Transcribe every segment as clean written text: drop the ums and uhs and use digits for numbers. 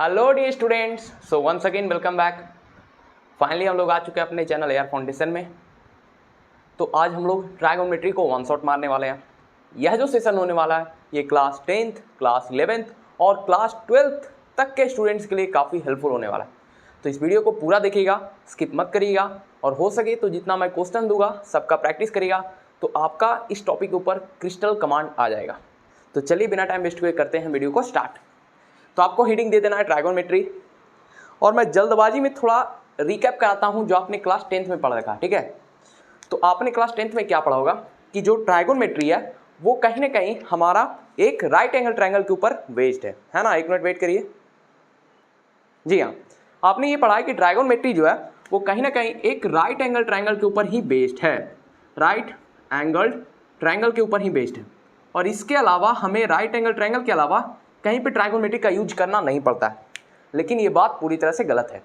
Hello the students, so once again welcome back. Finally हम लोग आ चुके हैं अपने चैनल एआर फाउंडेशन में। तो आज हम लोग ट्राइगोनोमेट्री को वन शॉट मारने वाले हैं। यह जो सेशन होने वाला है ये क्लास 10th, क्लास 11th और क्लास 12th तक के स्टूडेंट्स के लिए काफ़ी हेल्पफुल होने वाला है। तो इस वीडियो को पूरा देखिएगा, स्किप मत करिएगा और हो सके तो जितना मैं क्वेश्चन दूंगा सबका प्रैक्टिस करिएगा तो आपका इस टॉपिक के ऊपर क्रिस्टल कमांड आ जाएगा। तो चलिए बिना टाइम वेस्ट हुए करते हैं वीडियो को स्टार्ट। तो आपको हेडिंग दे देना है ट्राइगोनोमेट्री, और मैं जल्दबाजी में थोड़ा रिकैप कराता हूं जो आपने क्लास 10th में पढ़ रखा है। ठीक है, तो आपने क्लास 10th में क्या पढ़ा होगा कि जो ट्राइगोनोमेट्री है वो कहीं ना कहीं हमारा एक राइट एंगल ट्रायंगल के ऊपर बेस्ड है ना। एक मिनट वेट करिए। जी हाँ, आपने ये पढ़ा है कि ट्राइगोनोमेट्री जो है वो कहीं ना कहीं एक राइट एंगल ट्रायंगल के ऊपर ही बेस्ड है, राइट एंगल ट्रायंगल के ऊपर ही बेस्ड है। और इसके अलावा हमें राइट एंगल ट्रायंगल के अलावा कहीं पे ट्राइगोनोमेट्री का यूज करना नहीं पड़ता है। लेकिन ये बात पूरी तरह से गलत है।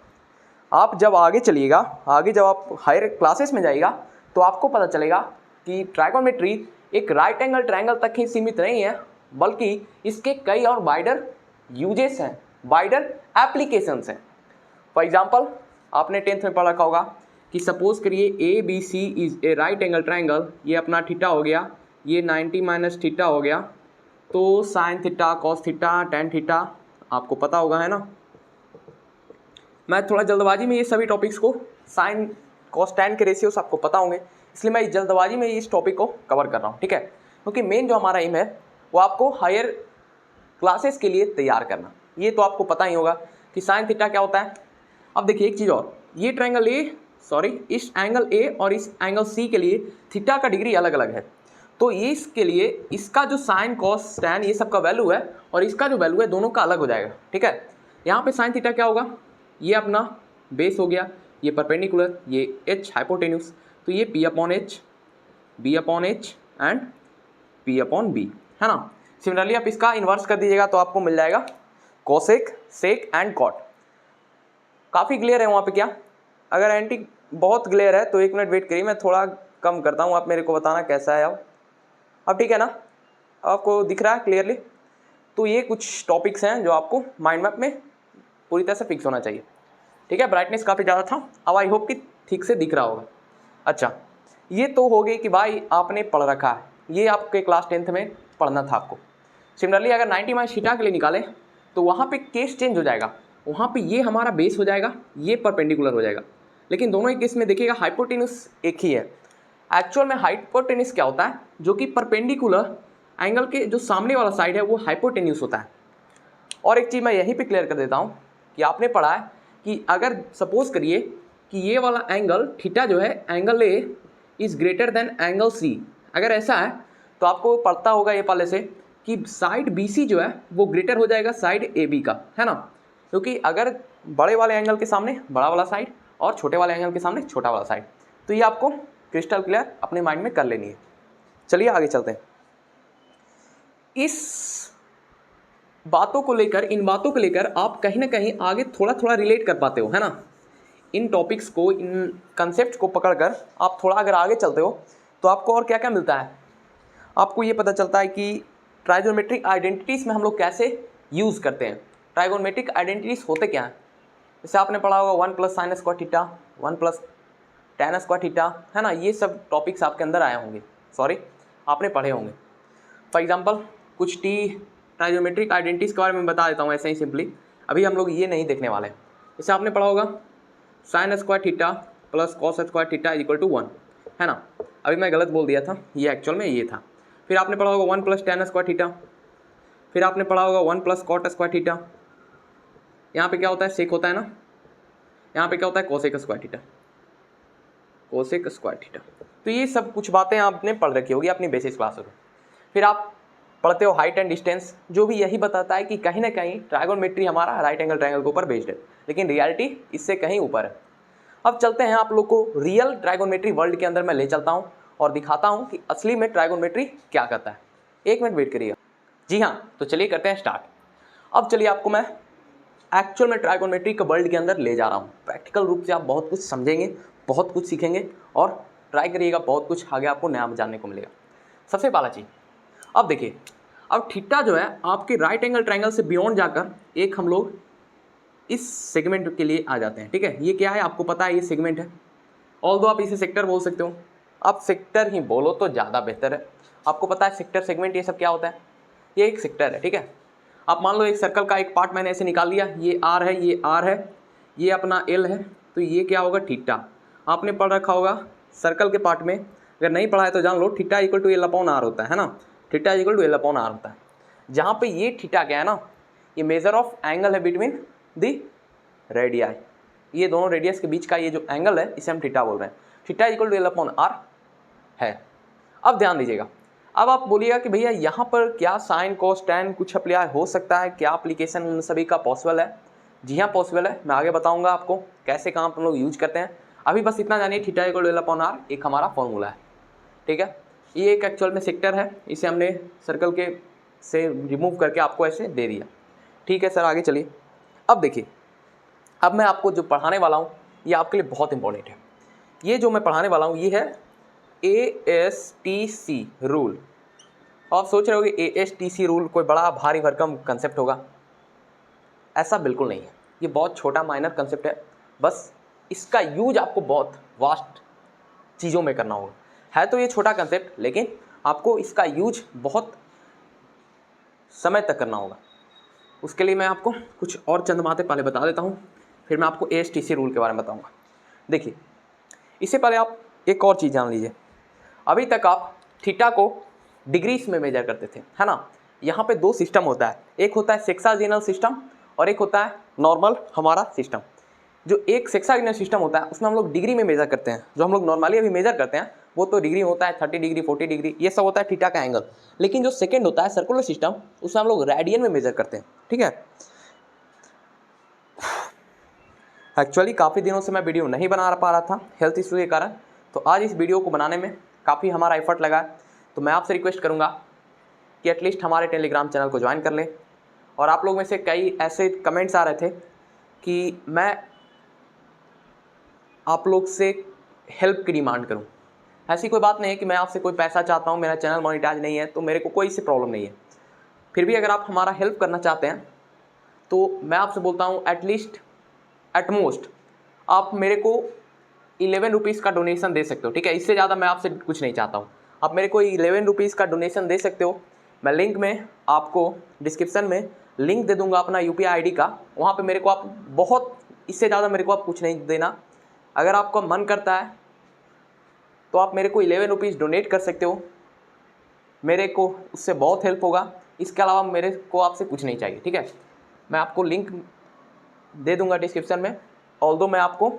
आप जब आगे चलिएगा, आगे जब आप हायर क्लासेस में जाइएगा तो आपको पता चलेगा कि ट्राइगोनोमेट्री एक राइट एंगल ट्रायंगल तक ही सीमित नहीं है, बल्कि इसके कई और वाइडर यूजेस हैं, वाइडर एप्लीकेशंस हैं। फॉर एग्जाम्पल आपने 10th में पढ़ रखा होगा कि सपोज करिए A B C is a right angle triangle. ये अपना थीटा हो गया, ये 90 माइनस थीटा हो गया, तो sine theta, cos theta, tan theta आपको पता होगा, है ना। मैं थोड़ा जल्दबाजी में ये सभी टॉपिक्स को, साइन कॉस टेन के रेशियोस आपको पता होंगे, इसलिए मैं जल्दबाजी में इस टॉपिक को कवर कर रहा हूँ। ठीक है, क्योंकि मेन जो हमारा एम है वो आपको हायर क्लासेस के लिए तैयार करना। ये तो आपको पता ही होगा कि साइन थीटा क्या होता है। अब देखिए एक चीज़ और, ये ट्रायंगल इस एंगल ए और इस एंगल सी के लिए थीटा का डिग्री अलग अलग है। तो ये इसके लिए इसका जो साइन कॉस टैन ये सब का वैल्यू है और इसका जो वैल्यू है दोनों का अलग हो जाएगा। ठीक है, यहाँ पे साइन थीटा क्या होगा, ये अपना बेस हो गया, ये परपेंडिकुलर, ये एच हाइपोटेन्यूस, तो ये P upon H, B upon H and P upon B, है ना। सिमिलरली आप इसका इन्वर्स कर दीजिएगा तो आपको मिल जाएगा कोसेक, सेक एंड कॉट। काफ़ी क्लियर है वहाँ पे क्या? अगर एंटी बहुत क्लियर है तो एक मिनट वेट करिए, मैं थोड़ा कम करता हूँ, आप मेरे को बताना कैसा है। अब ठीक है ना, आपको दिख रहा है क्लियरली। तो ये कुछ टॉपिक्स हैं जो आपको माइंड मैप में पूरी तरह से फिक्स होना चाहिए। ठीक है, ब्राइटनेस काफ़ी ज़्यादा था, अब आई होप कि ठीक से दिख रहा होगा। अच्छा, ये तो हो गई कि भाई आपने पढ़ रखा है, ये आपके क्लास 10th में पढ़ना था आपको। सिमिलरली अगर 90 माइनस थीटा के लिए निकालें तो वहाँ पे केस चेंज हो जाएगा, वहाँ पे ये हमारा बेस हो जाएगा, ये परपेंडिकुलर हो जाएगा। लेकिन दोनों ही केस में देखिएगा हाइपोटेन्यूस एक ही है। एक्चुअल में हाइपोटेन्यूस क्या होता है, जो कि परपेंडिकुलर एंगल के जो सामने वाला साइड है वो हाइपोटेन्यूस होता है। और एक चीज़ मैं यहीं पे क्लियर कर देता हूँ कि आपने पढ़ा है कि अगर सपोज करिए कि ये वाला एंगल थीटा जो है, angle A is greater than angle C, अगर ऐसा है तो आपको पता होगा ये पहले से कि साइड बी सी जो है वो ग्रेटर हो जाएगा साइड ए बी का, है ना। क्योंकि अगर बड़े वाले एंगल के सामने बड़ा वाला साइड और छोटे वाले एंगल के सामने छोटा वाला साइड, तो ये आपको क्रिस्टल क्लियर अपने माइंड में कर लेनी है। चलिए आगे चलते हैं। इस बातों को लेकर, इन बातों को लेकर आप कहीं ना कहीं आगे थोड़ा थोड़ा रिलेट कर पाते हो, है ना। इन टॉपिक्स को, इन कंसेप्ट को पकड़कर आप थोड़ा अगर आगे चलते हो तो आपको और क्या क्या मिलता है। आपको ये पता चलता है कि ट्राइगोनोमेट्रिक आइडेंटिटीज़ में हम लोग कैसे यूज़ करते हैं। ट्राइगोनोमेट्रिक आइडेंटिटीज़ होते क्या हैं, जैसे आपने पढ़ा होगा 1 plus sign square theta, 1 plus ten square theta, है ना। ये सब टॉपिक्स आपके अंदर आए होंगे, सॉरी आपने पढ़े होंगे। फॉर एग्जांपल कुछ ट्राइगोनोमेट्रिक आइडेंटिटीज़ के बारे में बता देता हूँ ऐसे ही सिंपली। अभी हम लोग ये नहीं देखने वाले। जैसे आपने पढ़ा होगा sine square theta plus cos square theta equal to 1, है ना। अभी मैं गलत बोल दिया था, ये एक्चुअल में ये था। फिर आपने पढ़ा होगा 1 प्लस टेन स्क्वायर थीटा, फिर आपने पढ़ा होगा 1 प्लस कॉट स्क्वायर थीटा। यहाँ पे क्या होता है, सेक होता है ना। यहाँ पे क्या होता है, cosec square theta, cosec square theta. तो ये सब कुछ बातें आपने पढ़ रखी होगी अपनी बेसिस क्लास में। फिर आप पढ़ते हो हाइट एंड डिस्टेंस, जो भी यही बताता है कि कहीं ना कहीं ट्राइगोनोमेट्री हमारा राइट एंगल ट्रायंगल के ऊपर बेस्ड है, लेकिन रियलिटी इससे कहीं ऊपर है। अब चलते हैं, आप लोग को रियल ट्राइगोनोमेट्री वर्ल्ड के अंदर मैं ले चलता हूँ और दिखाता हूँ कि असली में ट्राइगोनोमेट्री क्या करता है। एक मिनट वेट करिएगा। जी हाँ, तो चलिए करते हैं स्टार्ट। अब चलिए आपको मैं एक्चुअल में ट्राइगोनोमेट्री के वर्ल्ड के अंदर ले जा रहा हूँ। प्रैक्टिकल रूप से आप बहुत कुछ समझेंगे, बहुत कुछ सीखेंगे और ट्राई करिएगा, बहुत कुछ आगे आपको नया जानने को मिलेगा। सबसे पहला चीज़, अब देखिए, अब थीटा जो है आपके राइट एंगल ट्रायंगल से बियॉन्ड जाकर एक हम लोग इस सेगमेंट के लिए आ जाते हैं। ठीक है, ये क्या है आपको पता है, ये सेगमेंट है। ऑल्दो आप इसे सेक्टर बोल सकते हो, आप सेक्टर ही बोलो तो ज़्यादा बेहतर है। आपको पता है सेक्टर, सेगमेंट, ये सब क्या होता है, ये एक सेक्टर है। ठीक है, आप मान लो एक सर्कल का एक पार्ट मैंने ऐसे निकाल लिया, ये आर है, ये आर है, ये अपना एल है, तो ये क्या होगा, थीटा। आपने पढ़ रखा होगा सर्कल के पार्ट में, अगर नहीं पढ़ा है तो जान लो, theta equal to L upon R होता है ना, theta equal to L upon R होता है। जहाँ पे ये थीटा क्या है ना, ये मेजर ऑफ एंगल है बिटवीन दी रेडियाई, ये दोनों रेडियस के बीच का ये जो एंगल है इसे हम थीटा बोल रहे हैं। Theta equal to L upon R है। अब ध्यान दीजिएगा, अब आप बोलिएगा कि भैया यहाँ पर क्या साइन कोस टैन कुछ अप्लाई हो सकता है, क्या एप्लीकेशन उन सभी का पॉसिबल है? जी हाँ पॉसिबल है, मैं आगे बताऊंगा आपको कैसे कहाँ हम लोग यूज करते हैं। अभी बस इतना जानिए, theta equal to L upon R एक हमारा फॉर्मूला है। ठीक है, ये एक एक्चुअल में सेक्टर है, इसे हमने सर्कल के से रिमूव करके आपको ऐसे दे दिया। ठीक है सर, आगे चलिए। अब देखिए, अब मैं आपको जो पढ़ाने वाला हूँ ये आपके लिए बहुत इंपॉर्टेंट है। ये जो मैं पढ़ाने वाला हूँ ये है ASTC रूल। आप सोच रहे होगे ASTC रूल कोई बड़ा भारी भरकम कंसेप्ट होगा, ऐसा बिल्कुल नहीं है। ये बहुत छोटा माइनर कंसेप्ट है, बस इसका यूज आपको बहुत वास्ट चीज़ों में करना होगा। है तो ये छोटा कंसेप्ट, लेकिन आपको इसका यूज बहुत समय तक करना होगा। उसके लिए मैं आपको कुछ और चंद बातें पहले बता देता हूँ, फिर मैं आपको ASTC रूल के बारे में बताऊँगा। देखिए, इससे पहले आप एक और चीज़ जान लीजिए। अभी तक आप थीटा को डिग्रीज में मेजर करते थे, है ना। यहाँ पे दो सिस्टम होता है, एक होता है सेक्साजिनल सिस्टम और एक होता है नॉर्मल हमारा सिस्टम। जो एक सेक्साजिनल सिस्टम होता है उसमें हम लोग डिग्री में मेजर करते हैं, जो हम लोग नॉर्मली अभी मेजर करते हैं वो तो डिग्री होता है, 30 डिग्री 40 डिग्री ये सब होता है थीटा का एंगल। लेकिन जो सेकेंड होता है सर्कुलर सिस्टम, उसमें हम लोग रेडियन में मेजर करते हैं। ठीक है, एक्चुअली काफ़ी दिनों से मैं वीडियो नहीं बना पा रहा था हेल्थ इशू के कारण, तो आज इस वीडियो को बनाने में काफ़ी हमारा एफर्ट लगा है। तो मैं आपसे रिक्वेस्ट करूँगा कि एटलीस्ट हमारे टेलीग्राम चैनल को ज्वाइन कर लें। और आप लोग में से कई ऐसे कमेंट्स आ रहे थे कि मैं आप लोग से हेल्प की डिमांड करूं। ऐसी कोई बात नहीं है कि मैं आपसे कोई पैसा चाहता हूं, मेरा चैनल मोनेटाइज नहीं है तो मेरे को कोई सी प्रॉब्लम नहीं है। फिर भी अगर आप हमारा हेल्प करना चाहते हैं तो मैं आपसे बोलता हूं एटलीस्ट एटमोस्ट आप मेरे को 11 रुपीज़ का डोनेशन दे सकते हो। ठीक है, इससे ज़्यादा मैं आपसे कुछ नहीं चाहता हूँ। आप मेरे को 11 रुपीज़ का डोनेशन दे सकते हो। मैं लिंक में आपको डिस्क्रिप्शन में लिंक दे दूंगा अपना UPI ID का, वहाँ पे मेरे को आप बहुत, इससे ज़्यादा मेरे को आप कुछ नहीं देना। अगर आपका मन करता है तो आप मेरे को 11 रुपीज़ डोनेट कर सकते हो, मेरे को उससे बहुत हेल्प होगा। इसके अलावा मेरे को आपसे कुछ नहीं चाहिए। ठीक है, मैं आपको लिंक दे दूंगा डिस्क्रिप्शन में। ऑल्दो मैं आपको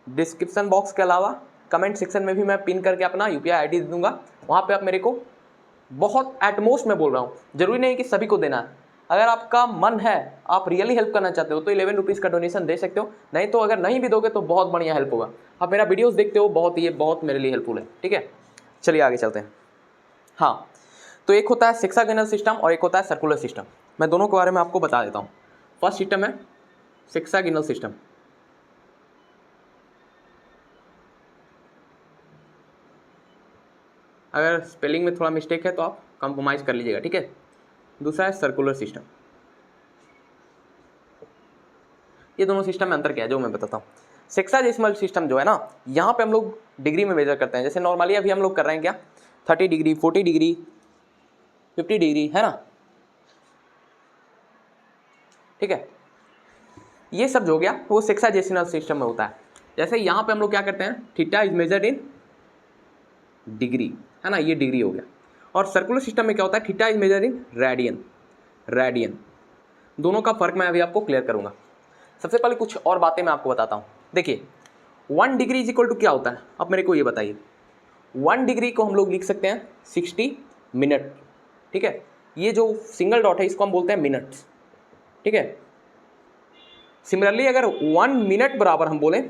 डिस्क्रिप्शन बॉक्स के अलावा कमेंट सेक्शन में भी मैं पिन करके अपना UPI ID दे दूंगा, वहाँ पे आप मेरे को बहुत एटमोस्ट में बोल रहा हूँ, ज़रूरी नहीं कि सभी को देना है। अगर आपका मन है, आप रियली हेल्प करना चाहते हो तो 11 रुपीज़ का डोनेशन दे सकते हो, नहीं तो अगर नहीं भी दोगे तो बहुत बढ़िया हेल्प होगा। आप मेरा वीडियोस देखते हो, बहुत ये बहुत मेरे लिए हेल्पफुल है। ठीक है, चलिए आगे चलते हैं। हाँ, तो एक होता है सेक्सागोनल सिस्टम और एक होता है सर्कुलर सिस्टम। मैं दोनों के बारे में आपको बता देता हूँ। फर्स्ट सिस्टम है सेक्सागोनल सिस्टम। अगर स्पेलिंग में थोड़ा मिस्टेक है तो आप कंप्रोमाइज़ कर लीजिएगा। ठीक है, दूसरा है सर्कुलर सिस्टम। ये दोनों सिस्टम में अंतर क्या है जो मैं बताता हूँ। सेक्साजेसिमल सिस्टम जो है ना, यहाँ पे हम लोग डिग्री में मेजर करते हैं। जैसे नॉर्मली अभी हम लोग कर रहे हैं क्या, 30 डिग्री 40 डिग्री 50 डिग्री, है ना। ठीक है, ये सब जो हो गया वो सेक्साजेसिमल सिस्टम में होता है। जैसे यहाँ पे हम लोग क्या करते हैं, theta is measured in degree, है ना, ये डिग्री हो गया। और सर्कुलर सिस्टम में क्या होता है, theta is measured in radian. Radian, दोनों का फर्क मैं अभी आपको क्लियर करूंगा। सबसे पहले कुछ और बातें मैं आपको बताता हूँ। देखिए 1 डिग्री इज इक्वल टू क्या होता है, अब मेरे को ये बताइए। 1 डिग्री को हम लोग लिख सकते हैं 60 मिनट। ठीक है, ये जो सिंगल डॉट है इसको हम बोलते हैं मिनट्स। ठीक है, सिमिलरली अगर 1 मिनट बराबर हम बोलें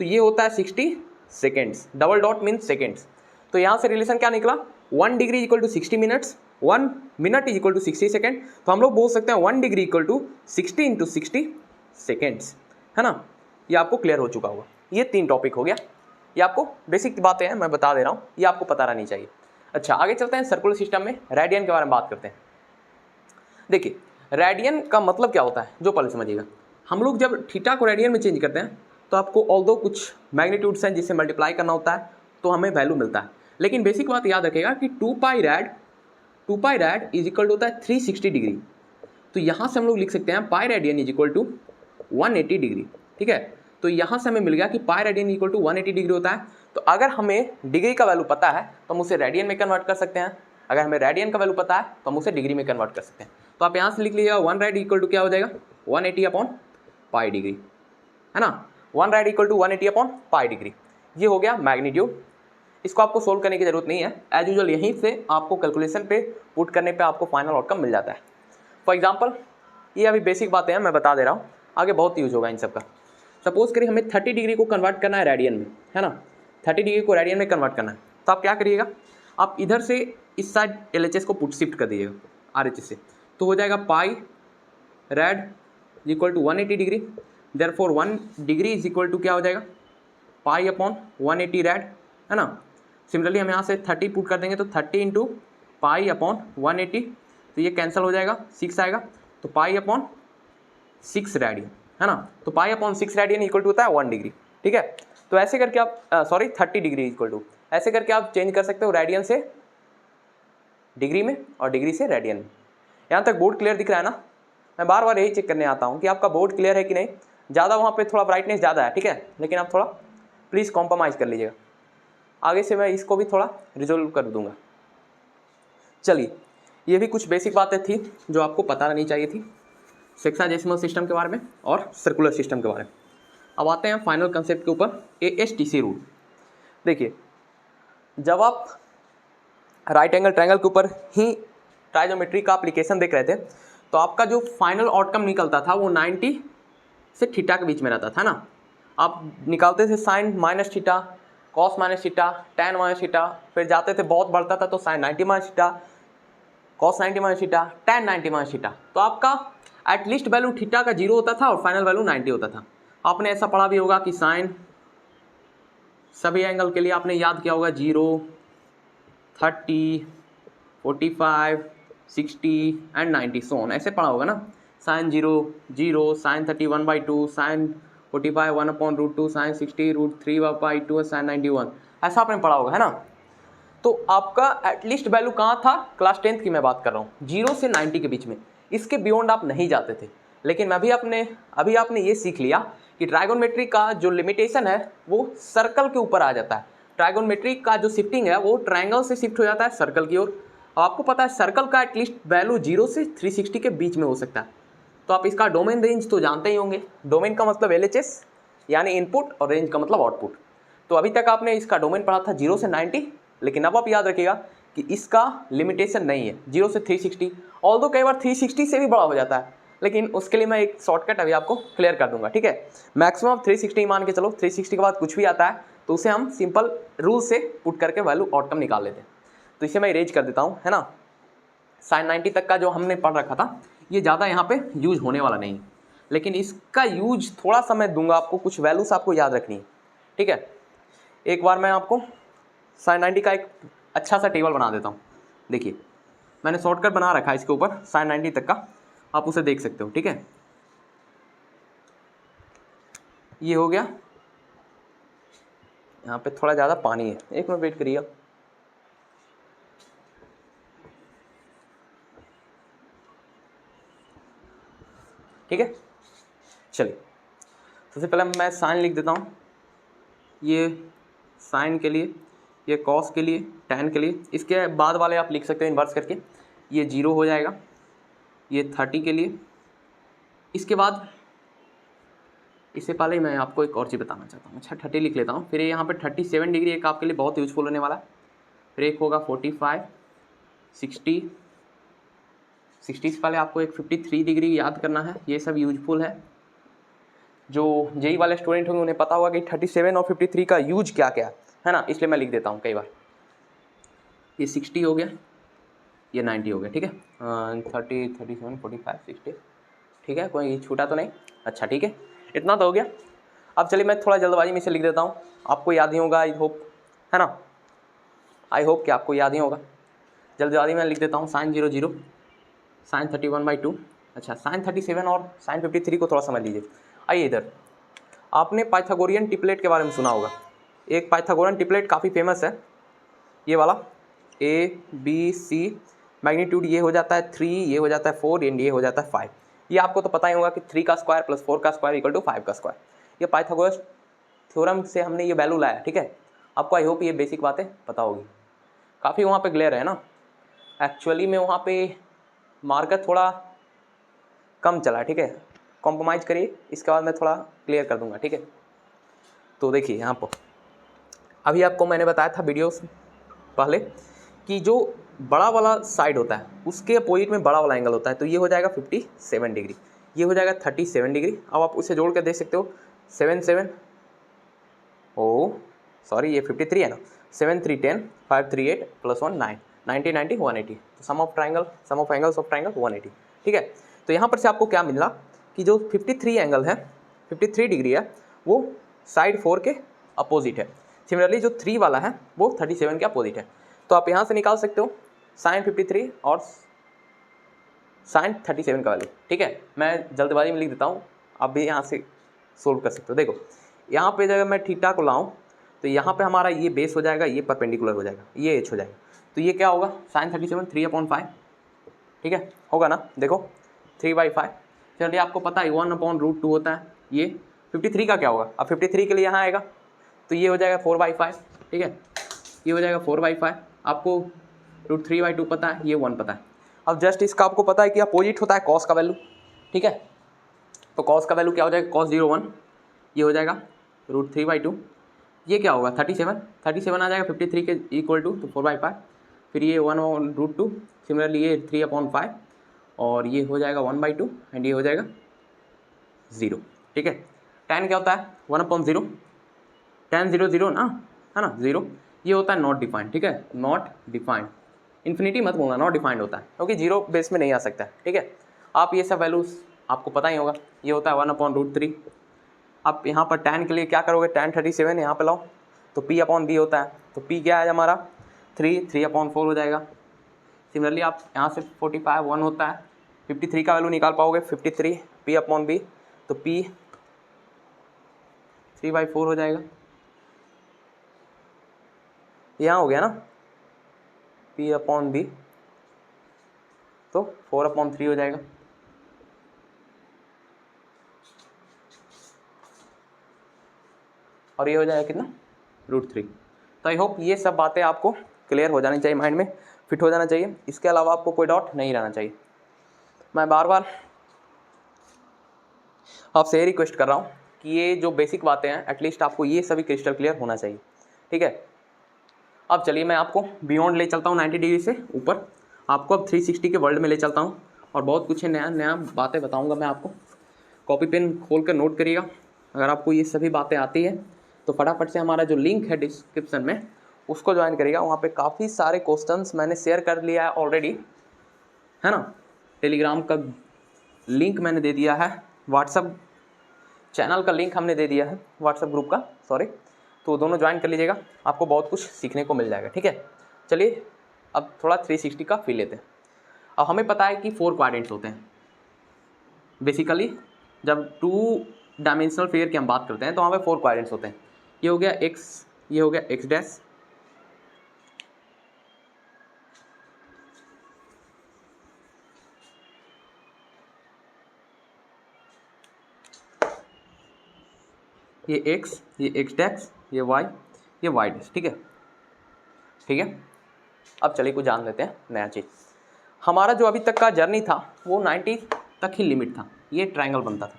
तो ये होता है 60 seconds. Double dot means seconds. तो यहाँ से रिलेशन क्या निकला, 1 degree equal to 60 minutes, 1 minute is equal to 60 second. तो हम लोग बोल सकते हैं 1 degree equal to 60 into 60 seconds, है ना। ये आपको क्लियर हो चुका होगा। ये 3 टॉपिक हो गया, ये आपको बेसिक बातें हैं मैं बता दे रहा हूँ, ये आपको पता रहनी चाहिए। अच्छा, आगे चलते हैं सर्कुलर सिस्टम में रेडियन के बारे में बात करते हैं। देखिए रेडियन का मतलब क्या होता है जो पहले समझिएगा। हम लोग जब थीटा को रेडियन में चेंज करते हैं तो आपको ऑल्दो कुछ मैग्नीट्यूड्स हैं जिससे मल्टीप्लाई करना होता है तो हमें वैल्यू मिलता है, लेकिन बेसिक बात याद रखेगा कि 2 पाई रैड इज इक्वल टू होता है 360 डिग्री। तो यहाँ से हम लोग लिख सकते हैं pi radian is equal to 180 degree. ठीक है, तो यहाँ से हमें मिल गया कि pi radian equal to 180 degree होता है। तो अगर हमें डिग्री का वैल्यू पता है तो हम उसे रेडियन में कन्वर्ट कर सकते हैं, अगर हमें रेडियन का वैल्यू पता है तो हम उसे डिग्री में कन्वर्ट कर सकते हैं। तो आप यहाँ से लिख लीजिएगा 1 रेड इक्वल टू क्या हो जाएगा 180 अपॉन पाई डिग्री, है ना। 1 rad equal to 180 upon pi degree, ये हो गया मैग्नीट्यूड। इसको आपको सोल्व करने की जरूरत नहीं है, एज यूजुअल यहीं से आपको कैलकुलेशन पे पुट करने पे आपको फाइनल आउटकम मिल जाता है। फॉर एग्जांपल ये अभी बेसिक बातें हैं, मैं बता दे रहा हूँ, आगे बहुत यूज होगा इन सब का। सपोज करिए हमें 30 डिग्री को कन्वर्ट करना है रेडियन में, है ना, 30 डिग्री को रेडियन में कन्वर्ट करना है। तो आप क्या करिएगा, आप इधर से इस साइड LHS को पुट शिफ्ट कर दीजिएगा RHS से, तो हो जाएगा pi rad equal to 180 degree. Therefore 1 degree is equal to क्या हो जाएगा पाई अपॉन 180 रेड, है ना। सिमिलरली हम यहाँ से 30 पुट कर देंगे तो 30 इंटू पाई अपॉन 180, तो ये कैंसिल हो जाएगा, 6 आएगा, तो पाई अपॉन 6 रेडियन, है ना। तो pi upon 6 radian equal to होता है 1 डिग्री। ठीक है, तो ऐसे करके आप 30 डिग्री इक्वल टू, ऐसे करके आप चेंज कर सकते हो रेडियन से डिग्री में और डिग्री से रेडियन में। यहाँ तक बोर्ड क्लियर दिख रहा है ना। मैं बार बार यही चेक करने आता हूँ कि आपका बोर्ड क्लियर है कि नहीं। ज़्यादा वहाँ पे थोड़ा ब्राइटनेस ज़्यादा है, ठीक है, लेकिन आप थोड़ा प्लीज़ कॉम्प्रोमाइज़ कर लीजिएगा। आगे से मैं इसको भी थोड़ा रिजोल्व कर दूंगा। चलिए, ये भी कुछ बेसिक बातें थी जो आपको पता रहनी चाहिए थी सेक्साडेसिमल सिस्टम के बारे में और सर्कुलर सिस्टम के बारे में। अब आते हैं फाइनल कंसेप्ट के ऊपर, ASTC रूल। देखिए, जब आप राइट एंगल ट्रायंगल के ऊपर ही ट्राइगोनोमेट्री का एप्लीकेशन देख रहे थे तो आपका जो फाइनल आउटकम निकलता था वो 90 से थीटा के बीच में रहता था ना। आप निकालते थे sine minus theta, cos minus theta, tan minus theta, फिर जाते थे बहुत बढ़ता था तो sine 90 minus theta, cos 90 minus theta, tan 90 minus theta. तो आपका एटलीस्ट वैल्यू थीटा का 0 होता था और फाइनल वैल्यू 90 होता था। आपने ऐसा पढ़ा भी होगा कि साइन सभी एंगल के लिए आपने याद किया होगा 0, 30, 45, 60 एंड 90 सोन, ऐसे पढ़ा होगा ना। Sine 0 0, sine 30 1/2, sine 45 1/√2, sine 60 √3/2, sine 91, ऐसा आपने पढ़ा होगा, है ना। तो आपका एटलीस्ट वैल्यू कहाँ था, क्लास 10th की मैं बात कर रहा हूँ, 0 से 90 के बीच में, इसके बियॉन्ड आप नहीं जाते थे। लेकिन अभी आपने ये सीख लिया कि ट्राइगोनोमेट्री का जो लिमिटेशन है वो सर्कल के ऊपर आ जाता है। ट्राइगोनोमेट्री का जो शिफ्टिंग है वो ट्रायंगल से शिफ्ट हो जाता है सर्कल की ओर। और आपको पता है सर्कल का एटलीस्ट वैल्यू 0 से 360 के बीच में हो सकता है। तो आप इसका डोमेन रेंज तो जानते ही होंगे। डोमेन का मतलब LHS यानी इनपुट और रेंज का मतलब आउटपुट। तो अभी तक आपने इसका डोमेन पढ़ा था 0 से 90, लेकिन अब आप याद रखिएगा कि इसका लिमिटेशन नहीं है 0 से 360। ऑल्दो कई बार 360 से भी बड़ा हो जाता है, लेकिन उसके लिए मैं एक शॉर्टकट अभी आपको क्लियर कर दूंगा, ठीक है। मैक्सिमम 360 मान के चलो, 360 के बाद कुछ भी आता है तो उसे हम सिंपल रूल से पुट करके वैल्यू आउटकम निकाल लेते हैं। तो इसे मैं इरेज कर देता हूँ, है ना। साइन 90 तक का जो हमने पढ़ रखा था ये ज़्यादा यहाँ पे यूज होने वाला नहीं, लेकिन इसका यूज थोड़ा सा मैं दूंगा आपको, कुछ वैल्यूज आपको याद रखनी है, ठीक है। एक बार मैं आपको साइन 90 का एक अच्छा सा टेबल बना देता हूँ। देखिए, मैंने शॉर्टकट बना रखा है इसके ऊपर साइन 90 तक का, आप उसे देख सकते हो, ठीक है। ये हो गया, यहाँ पे थोड़ा ज़्यादा पानी है, एक मिनट वेट करिए। ठीक है, चलिए सबसे पहले मैं साइन लिख देता हूँ। ये साइन के लिए, ये कॉस के लिए, टैन के लिए। इसके बाद वाले आप लिख सकते हो इन्वर्स करके। ये 0 हो जाएगा, ये 30 के लिए। इसके बाद इससे पहले मैं आपको एक और चीज़ बताना चाहता हूँ। अच्छा, 30 लिख लेता हूँ। फिर यहाँ पे 37 डिग्री एक आपके लिए बहुत यूजफुल होने वाला है। फिर एक होगा 45, 60 से पहले आपको एक 53 डिग्री याद करना है। ये सब यूजफुल है। जो जेई वाले स्टूडेंट होंगे उन्हें पता होगा कि 37 और 53 का यूज क्या क्या है ना, इसलिए मैं लिख देता हूँ कई बार। ये 60 हो गया, ये 90 हो गया, ठीक है। 30, 37, 45, 60, ठीक है, कोई छूटा तो नहीं। अच्छा, ठीक है, इतना तो हो गया। अब चलिए मैं थोड़ा जल्दबाजी में इसे लिख देता हूँ, आपको याद ही होगा, आई होप, है ना। आई होप कि आपको याद ही होगा। जल्दबाजी में लिख देता हूँ साइन 0 0, साइन 31/2, अच्छा, साइन 37 और साइन 53 को थोड़ा समझ लीजिए। आइए इधर, आपने पाइथागोरियन ट्रिपलेट के बारे में सुना होगा। एक पाइथागोरियन ट्रिपलेट काफ़ी फेमस है, ये वाला ABC मैग्नीट्यूड ये हो जाता है 3, ये हो जाता है 4 एंड ये हो जाता है 5। ये आपको तो पता ही होगा कि 3 का स्क्वायर प्लस 4 का स्क्वायर इक्वल टू 5 का स्क्वायर। ये पाइथागोरस थ्योरम से हमने ये वैल्यू लाया, ठीक है। आपको आई होप ये बेसिक बातें पता होगी। काफ़ी वहाँ पे ग्लेयर है ना, एक्चुअली में वहाँ पे मार्कर थोड़ा कम चला है, ठीक है। कॉम्प्रोमाइज़ करिए, इसके बाद मैं थोड़ा क्लियर कर दूंगा, ठीक है। तो देखिए यहाँ पर अभी आपको मैंने बताया था वीडियोस पहले कि जो बड़ा वाला साइड होता है उसके अपोजिट में बड़ा वाला एंगल होता है, तो ये हो जाएगा 57 डिग्री, ये हो जाएगा 37 डिग्री। अब आप उसे जोड़ कर देख सकते हो 7 सॉरी ये 53 है ना, 7 3 10 5 3 8 प्लस 1 9 90 90 180, तो सम ऑफ एंगल्स ऑफ ट्राइंगल 180, ठीक है। तो यहाँ पर से आपको क्या मिला कि जो 53 एंगल है, 53 डिग्री है, वो साइड 4 के अपोजिट है। सिमिलरली जो 3 वाला है वो 37 के अपोजिट है। तो आप यहाँ से निकाल सकते हो साइन 53 और साइन 37 का वैल्यू, ठीक है। मैं जल्दबाजी में लिख देता हूँ, आप भी यहाँ से सोल्व कर सकते हो। देखो यहाँ पे जब मैं थीटा को लाऊं तो यहाँ पे हमारा ये बेस हो जाएगा, ये परपेंडिकुलर हो जाएगा, ये एच हो जाएगा, तो ये क्या होगा साइन 37 3/5, ठीक है, होगा ना। देखो 3/5, चलिए आपको पता है 1/√2 होता है। ये 53 का क्या होगा, अब 53 के लिए यहाँ आएगा तो ये हो जाएगा 4/5, ठीक है, ये हो जाएगा 4/5। आपको √3/2 पता है, ये 1 पता है। अब जस्ट इसका आपको पता है कि अपोजिट होता है कॉस का वैल्यू, ठीक है। तो कॉस का वैल्यू क्या हो जाएगा, cos 0 1, ये हो जाएगा √3/2। ये क्या होगा 37 आ जाएगा 53 के इक्वल टू, तो 4/5, फिर ये 1/√2, सिमिलरली ये 3/5 और ये हो जाएगा 1/2 एंड ये हो जाएगा 0, ठीक है। tan क्या होता है 1/0, tan 0 0 ना, है ना 0, ये होता है नॉट डिफाइंड, ठीक है, नॉट डिफाइंड। इन्फिनिटी मत बोलना, नॉट डिफाइंड होता है क्योंकि जीरो बेस में नहीं आ सकता है, ठीक है। आप ये सब वैल्यूज आपको पता ही होगा, ये होता है 1/√3। आप यहाँ पर tan के लिए क्या करोगे, tan 37 यहाँ पे लाओ तो P/B होता है, तो P क्या है हमारा 3/4 हो जाएगा। सिमिलरली आप यहाँ से 45 1 होता है, 53 का वैल्यू निकाल पाओगे, 53 P/B, तो P 3/4 हो जाएगा। यहाँ हो गया ना P/B, तो 4/3 हो जाएगा। और ये हो जाएगा कितना √3। तो आई होप ये सब बातें आपको क्लियर हो जानी चाहिए, माइंड में फिट हो जाना चाहिए। इसके अलावा आपको कोई डाउट नहीं रहना चाहिए। मैं बार बार आपसे ये रिक्वेस्ट कर रहा हूँ कि ये जो बेसिक बातें हैं एटलीस्ट आपको ये सभी क्रिस्टल क्लियर होना चाहिए, ठीक है। अब चलिए मैं आपको बियॉन्ड ले चलता हूँ 90 डिग्री से ऊपर, आपको अब 360 के वर्ल्ड में ले चलता हूँ और बहुत कुछ नया बातें बताऊँगा मैं आपको। कॉपी पेन खोल कर नोट करिएगा। अगर आपको ये सभी बातें आती है तो फटाफट से हमारा जो लिंक है डिस्क्रिप्शन में उसको ज्वाइन करिएगा। वहाँ पे काफ़ी सारे क्वेश्चंस मैंने शेयर कर लिया है ऑलरेडी, है ना। टेलीग्राम का लिंक मैंने दे दिया है, व्हाट्सअप चैनल का लिंक हमने दे दिया है, व्हाट्सअप ग्रुप का सॉरी, तो दोनों ज्वाइन कर लीजिएगा, आपको बहुत कुछ सीखने को मिल जाएगा, ठीक है। चलिए अब थोड़ा 360 का फील लेते हैं। अब हमें पता है कि 4 क्वाड्रेंट्स होते हैं बेसिकली। जब 2 डायमेंशनल फिगर की हम बात करते हैं तो वहाँ पे 4 क्वाड्रेंट्स होते हैं। ये हो गया x, ये हो गया x डैश, ये x, ये x डैश, ये y, ये y डैश, ठीक है, ठीक है। अब चलिए कुछ जान लेते हैं नया चीज़। हमारा जो अभी तक का जर्नी था वो 90 तक ही लिमिट था, ये ट्रायंगल बनता था,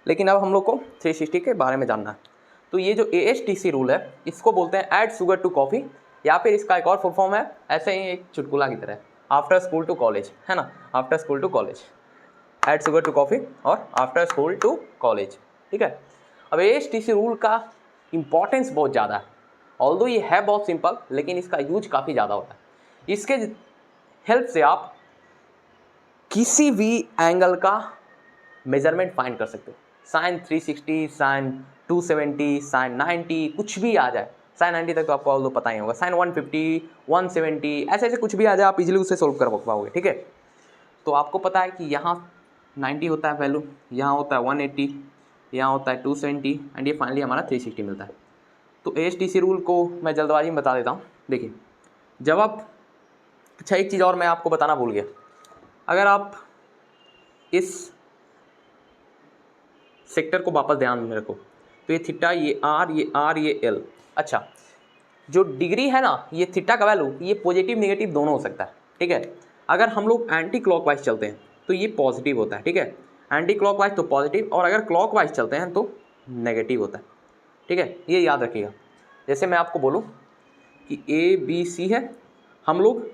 लेकिन अब हम लोग को 360 के बारे में जानना है। तो ये जो ASTC रूल है इसको बोलते हैं ऐड शुगर टू कॉफ़ी, या फिर इसका एक और फुल फॉर्म है ऐसे ही एक चुटकुला की तरह, आफ्टर स्कूल टू कॉलेज, है ना, after school to college, add sugar to coffee और आफ्टर स्कूल टू कॉलेज, ठीक है। अब ASTC रूल का इम्पॉर्टेंस बहुत ज़्यादा है, ऑल्दो ये है बहुत सिंपल लेकिन इसका यूज काफ़ी ज़्यादा होता है। इसके हेल्प से आप किसी भी एंगल का मेजरमेंट फाइंड कर सकते हो, साइन 360, साइन 270, साइन 90, कुछ भी आ जाए, साइन 90 तक तो आपको ऑल्दो पता ही होगा, साइन 150, 170, ऐसे ऐसे कुछ भी आ जाए आप इजीली उसे सोल्व कर पाओगे, ठीक है। तो आपको पता है कि यहाँ 90 होता है वैल्यू, यहाँ होता है 180, यहाँ होता है 270 एंड ये फाइनली हमारा 360 मिलता है। तो ASTC रूल को मैं जल्दबाजी में बता देता हूँ। देखिए जब आप, अच्छा एक चीज़ और मैं आपको बताना भूल गया, अगर आप इस सेक्टर को वापस ध्यान में रखो तो ये थीटा, ये आर, ये आर, ये एल। अच्छा जो डिग्री है ना, ये थीटा का वैल्यू ये पॉजिटिव नेगेटिव दोनों हो सकता है, ठीक है। अगर हम लोग एंटी क्लॉकवाइज चलते हैं तो ये पॉजिटिव होता है, ठीक है, एंटी क्लॉकवाइज तो पॉजिटिव, और अगर क्लॉकवाइज चलते हैं तो नेगेटिव होता है, ठीक है। ये याद रखिएगा। जैसे मैं आपको बोलूँ कि ABC है, हम लोग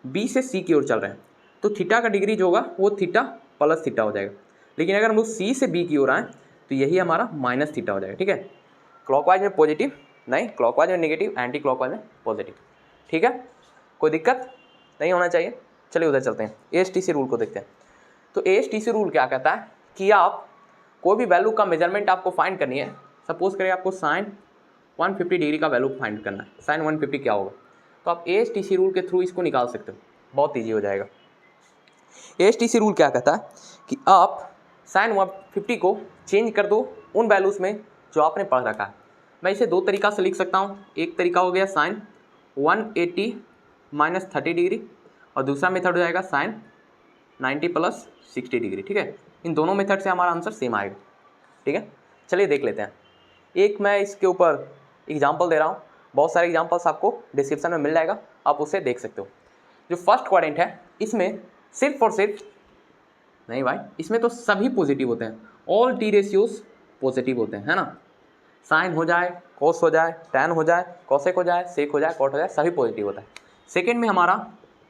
B से C की ओर चल रहे हैं, तो थीटा का डिग्री जो होगा वो थीटा प्लस थीटा हो जाएगा। लेकिन अगर हम लोग C से B की ओर आएँ तो यही हमारा माइनस थीटा हो जाएगा, ठीक है। क्लॉकवाइज में पॉजिटिव नहीं, क्लॉकवाइज में नेगेटिव, एंटी क्लॉकवाइज में पॉजिटिव, ठीक है। कोई दिक्कत नहीं होना चाहिए। चलिए उधर चलते हैं, ASTC रूल को देखते हैं। तो ASTC रूल क्या कहता है कि आप कोई भी वैल्यू का मेजरमेंट आपको फाइंड करनी है। सपोज करें आपको साइन 150 डिग्री का वैल्यू फाइंड करना है, साइन 150 क्या होगा, तो आप ASTC रूल के थ्रू इसको निकाल सकते हो, बहुत ईजी हो जाएगा। ASTC रूल क्या कहता है कि आप साइन 150 को चेंज कर दो उन वैल्यूज़ में जो आपने पढ़ रखा है। मैं इसे दो तरीक़ा से लिख सकता हूँ। एक तरीका हो गया साइन 180 माइनस 30 डिग्री, और दूसरा मेथड हो जाएगा साइन 90 प्लस 60 डिग्री, ठीक है। इन दोनों मेथड से हमारा आंसर सेम आएगा, ठीक है। चलिए देख लेते हैं। एक मैं इसके ऊपर एग्जांपल दे रहा हूँ, बहुत सारे एग्जांपल्स आपको डिस्क्रिप्शन में मिल जाएगा, आप उसे देख सकते हो। जो फर्स्ट क्वाड्रेंट है इसमें सिर्फ और सिर्फ नहीं भाई, इसमें तो सभी पॉजिटिव होते हैं, ऑल टी रेशियोज पॉजिटिव होते हैं, है ना। साइन हो जाए, कोस हो जाए, टैन हो जाए, कोसेक हो जाए, सेक हो जाए, कॉट हो जाए, सभी पॉजिटिव होता है। सेकेंड में हमारा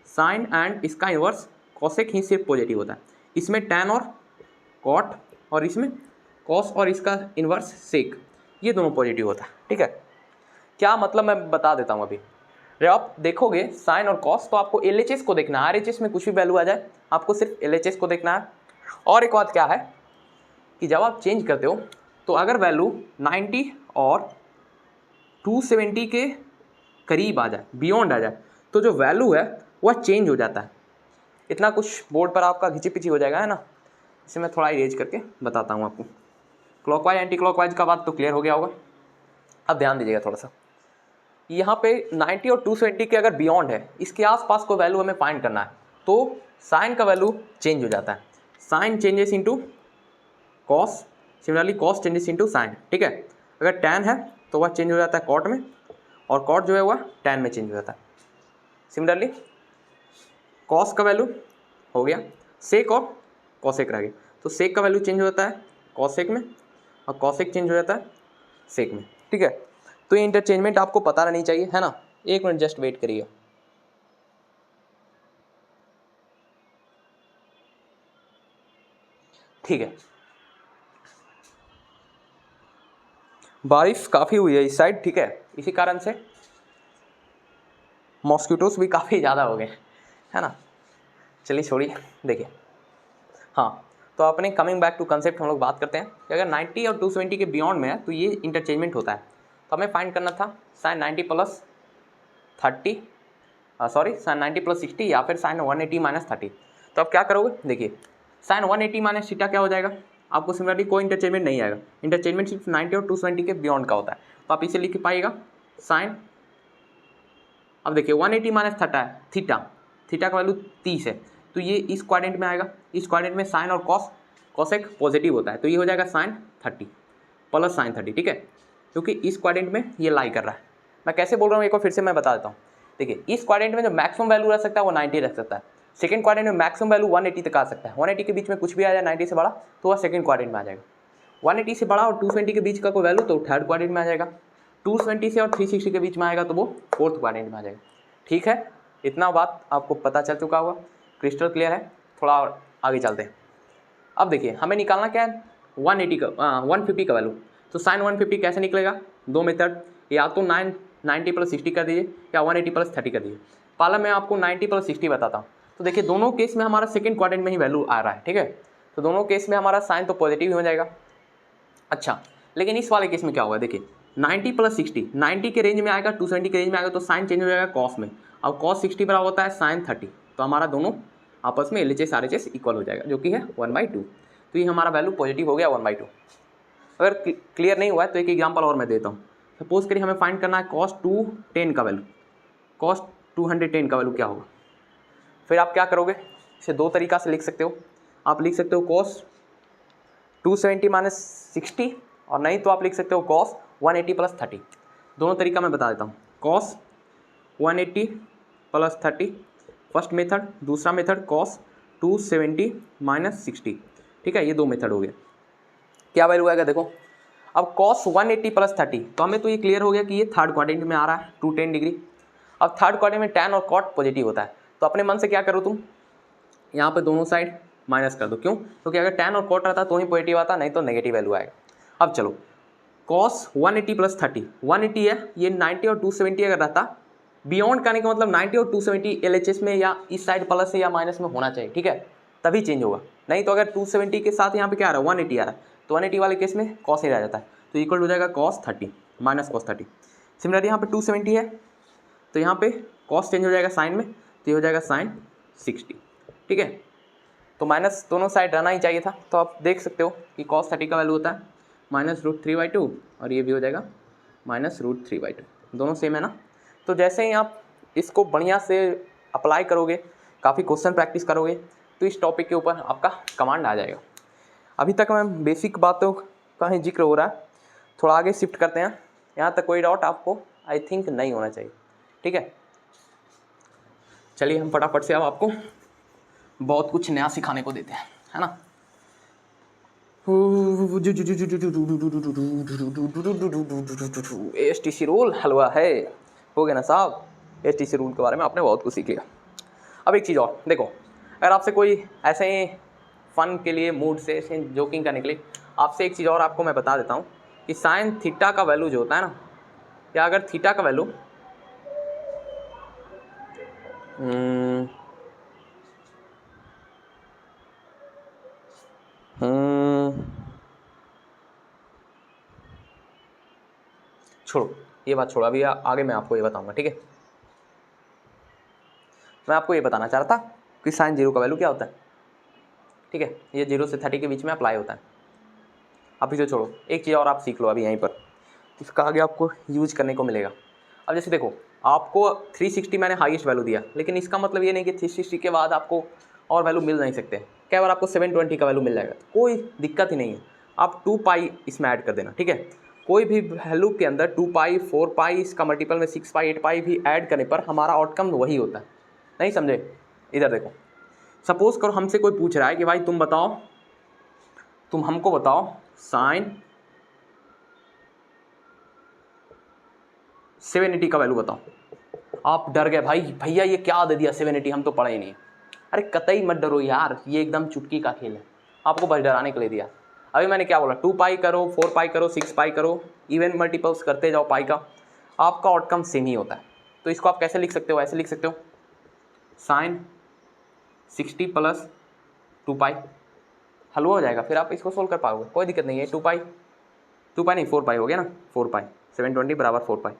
साइन एंड इसका इन्वर्स कोसेक ही सिर्फ पॉजिटिव होता है। इसमें टैन और कॉट, और इसमें कॉस और इसका इन्वर्स सेक, ये दोनों पॉजिटिव होता है, ठीक है। क्या मतलब मैं बता देता हूँ। अभी जब आप देखोगे साइन और कॉस तो आपको LHS को देखना है, RHS में कुछ भी वैल्यू आ जाए आपको सिर्फ LHS को देखना है। और एक बात क्या है कि जब आप चेंज करते हो तो अगर वैल्यू 90 और 270 के करीब आ जाए, बियॉन्ड आ जाए, तो जो वैल्यू है वह चेंज हो जाता है। इतना कुछ बोर्ड पर आपका घिची पिची हो जाएगा, है ना। इसे मैं थोड़ा इरेज करके बताता हूँ आपको। क्लॉकवाइज एंटी क्लॉकवाइज का बात तो क्लियर हो गया होगा। अब ध्यान दीजिएगा थोड़ा सा, यहाँ पे 90 और 270 के अगर बियॉन्ड है, इसके आसपास कोई वैल्यू हमें फाइंड करना है, तो साइन का वैल्यू चेंज हो जाता है। Sine changes into cos, similarly cos changes into sine, ठीक है। अगर टैन है तो वह चेंज हो जाता है कॉट में, और कॉट जो है वह टैन में चेंज हो जाता है। सिमिलरली कॉस का वैल्यू हो गया, सेक और कॉसेक रह गया, तो सेक का वैल्यू चेंज हो जाता है कॉसेक में, और कॉसेक चेंज हो जाता है सेक में, ठीक है। तो ये इंटरचेंजमेंट आपको पता रहनी चाहिए, है ना। एक मिनट जस्ट वेट करिए। ठीक है, बारिश काफ़ी हुई है इस साइड, ठीक है, इसी कारण से मॉस्किटोस भी काफ़ी ज़्यादा हो गए, है ना। चलिए छोड़िए, देखिए हाँ, तो अपने कमिंग बैक टू कंसेप्ट हम लोग बात करते हैं कि अगर 90 और 270 के बियॉन्ड में है तो ये इंटरचेंजमेंट होता है। तो हमें फाइंड करना था sine 90 plus 30, sorry sine 90 plus 60 या फिर साइन 180 माइनस 30। तो आप क्या करोगे, देखिए साइन 180 माइनस थीटा क्या हो जाएगा, आपको सिमिलरली कोई इंटरचेंजमेंट नहीं आएगा। इंटरचेंजमेंट सिर्फ 90 और 270 के बियॉन्ड का होता है, तो आप इसे लिख पाइएगा साइन। अब देखिए 180 माइनस थीटा, थीटा का वैल्यू 30 है, तो ये इस क्वाड्रेंट में आएगा। इस क्वाड्रेंट में साइन और कॉसेक पॉजिटिव होता है, तो ये हो जाएगा साइन 30 प्लस साइन 30, ठीक है, क्योंकि इस क्वाड्रेंट में ये लाई कर रहा है। मैं कैसे बोल रहा हूँ एक बार फिर से मैं बता देता हूँ। देखिए इस क्वाड्रेंट में जो मैक्सिमम वैल्यू रह सकता है वो 90 रख सकता है। सेकंड क्वाड्रेंट में मैक्सिमम वैल्यू 180 तक आ सकता है। 180 के बीच में कुछ भी आ जाए 90 से बड़ा तो वह सेकंड क्वाड्रेंट में आ जाएगा। 180 से बड़ा और 220 के बीच का कोई वैल्यू तो थर्ड क्वाड्रेंट में आ जाएगा। 220 से और 360 के बीच में आएगा तो वो फोर्थ क्वाड्रेंट में आ जाएगा। ठीक है, इतना बात आपको पता चल चुका होगा, क्रिस्टल क्लियर है। थोड़ा और आगे चलते हैं। अब देखिए हमें निकालना क्या है, 150 का वैल्यू। तो साइन 150 कैसे निकलेगा, दो मेथड, या तो 90 प्लस 60 कर दीजिए या 180 प्लस 30 कर दीजिए। पहला मैं आपको 90 प्लस 60 बताता हूँ। तो देखिए दोनों केस में हमारा सेकंड क्वाड्रेंट में ही वैल्यू आ रहा है, ठीक है, तो दोनों केस में हमारा साइन तो पॉजिटिव ही हो जाएगा। अच्छा, लेकिन इस वाले केस में क्या होगा, देखिए 90 प्लस 60 90 के रेंज में आएगा, 270 के रेंज में आएगा, तो साइन चेंज हो जाएगा कॉस में। अब कॉस 60 बराबर होता है साइन 30, तो हमारा दोनों आपस में LHS RHS इक्वल हो जाएगा, जो कि है 1/2। तो ये हमारा वैल्यू पॉजिटिव हो गया 1/2। अगर क्लियर नहीं हुआ है तो एक एग्जाम्पल और मैं देता हूँ। सपोज करिए हमें फाइंड करना है cos 210 का वैल्यू, cos 210 का वैल्यू क्या होगा। फिर आप क्या करोगे, इसे दो तरीका से लिख सकते हो। आप लिख सकते हो cos 270 - 60, और नहीं तो आप लिख सकते हो cos 180 + 30। दोनों तरीका मैं बता देता हूँ। cos 180 + 30 फर्स्ट मेथड, दूसरा मेथड cos 270 - 60। ठीक है, ये दो मेथड हो गए। क्या वैल्यू आएगा देखो, अब cos 180 + 30, तो हमें तो ये क्लियर हो गया कि ये थर्ड क्वाड्रेंट में आ रहा है 210 डिग्री। अब थर्ड क्वाड्रेंट में tan और cot पॉजिटिव होता है, तो अपने मन से क्या करो तुम, यहाँ पे दोनों साइड माइनस कर दो। क्यों? क्योंकि अगर tan और cot रहता तो ही पॉजिटिव आता, नहीं तो नेगेटिव वैल्यू आएगा। अब चलो cos 180 + 30, 180 है, ये 90 और 270 अगर रहता, बियॉन्ड करने का मतलब 90 और 270 LHS में या इस साइड प्लस है या माइनस में होना चाहिए। ठीक है, तभी चेंज होगा। नहीं तो अगर 270 के साथ यहाँ पे क्या आ रहा है 180 आ रहा है, तो 180 वाले केस में cos ही रह जाता है, तो इक्वल हो जाएगा cos 30 - cos 30। सिमिलरली यहाँ पे 270 है, तो यहाँ पे cos चेंज हो जाएगा साइन में, तो ये हो जाएगा sin 60। ठीक है, तो माइनस दोनों साइड रहना ही चाहिए था। तो आप देख सकते हो कि cos 30 का वैल्यू होता है -√3/2, और ये भी हो जाएगा -√3/2। दोनों सेम है ना। तो जैसे ही आप इसको बढ़िया से अप्लाई करोगे, काफ़ी क्वेश्चन प्रैक्टिस करोगे, तो इस टॉपिक के ऊपर आपका कमांड आ जाएगा। अभी तक मैं बेसिक बातों का ही जिक्र हो रहा है, थोड़ा आगे शिफ्ट करते हैं। यहाँ तक कोई डाउट आपको आई थिंक नहीं होना चाहिए। ठीक है, चलिए हम फटाफट से अब आपको बहुत कुछ नया सिखाने को देते हैं, है ना। STC रूल हलवा है, हो गया ना साहब। STC रूल के बारे में आपने बहुत कुछ सीख लिया। अब एक चीज़ और देखो, अगर आपसे कोई ऐसे ही फन के लिए, मूड से, ऐसे जोकिंग करने के लिए आपसे एक चीज़ और आपको मैं बता देता हूँ कि साइन थीटा का वैल्यू जो होता है ना, या अगर थीटा का वैल्यू छोड़ो, ये बात छोड़ो, अभी आगे मैं आपको ये बताऊंगा। ठीक है, मैं आपको ये बताना चाह रहा था कि साइन 0 का वैल्यू क्या होता है। ठीक है, ये 0 से 30 के बीच में अप्लाई होता है। अभी तो छोड़ो, एक चीज़ और आप सीख लो अभी यहीं पर, इसका आगे आपको यूज करने को मिलेगा। अब जैसे देखो, आपको 360 मैंने हाईएस्ट वैल्यू दिया, लेकिन इसका मतलब ये नहीं कि 360 के बाद आपको और वैल्यू मिल नहीं सकते। कई बार आपको 720 का वैल्यू मिल जाएगा, कोई दिक्कत ही नहीं है। आप 2π इसमें ऐड कर देना। ठीक है, कोई भी वैल्यू के अंदर 2π, 4π, इसका मल्टीपल में 6π, 8π भी ऐड करने पर हमारा आउटकम वही होता है। नहीं समझे? इधर देखो, सपोज करो हमसे कोई पूछ रहा है कि भाई तुम बताओ, तुम हमको बताओ साइन 780 का वैल्यू बताओ। आप डर गए, भाई भैया ये क्या दे दिया 780, हम तो पढ़े ही नहीं। अरे कतई मत डरो यार, ये एकदम चुटकी का खेल है, आपको बस डराने के लिए दिया। अभी मैंने क्या बोला, 2π करो, 4π करो, 6π करो, इवन मल्टीपल्स करते जाओ पाई का, आपका आउटकम सेम ही होता है। तो इसको आप कैसे लिख सकते हो, ऐसे लिख सकते हो साइन 60 + 2π, हलवा हो जाएगा। फिर आप इसको सोल्व कर पाओगे, कोई दिक्कत नहीं है। 2π नहीं 4π हो गया ना, 4π 720 = 4π,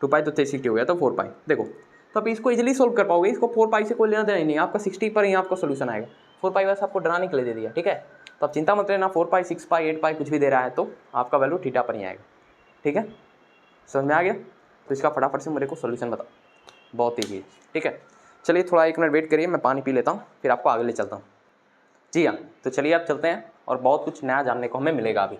2π तो 360 हो गया, तो 4π। देखो तो आप इसको इजीली सोल्व कर पाओगे। इसको 4π से कोई लेना देना ही नहीं, आपका 60 पर ही आपका सोल्यूशन आएगा। 4π बस आपको डराने के लिए दे दिया। ठीक है, तो आप चिंता मत लेना, 4π, 6π, 8π कुछ भी दे रहा है तो आपका वैल्यू थीटा पर ही आएगा। ठीक है, समझ में आ गया? तो इसका फटाफट से मेरे को सोल्यूशन बताओ, बहुत ईजी है। ठीक है, चलिए थोड़ा 1 मिनट वेट करिए, मैं पानी पी लेता हूँ, फिर आपको आगे ले चलता हूँ। जी हाँ, तो चलिए आप चलते हैं, और बहुत कुछ नया जानने को हमें मिलेगा अभी।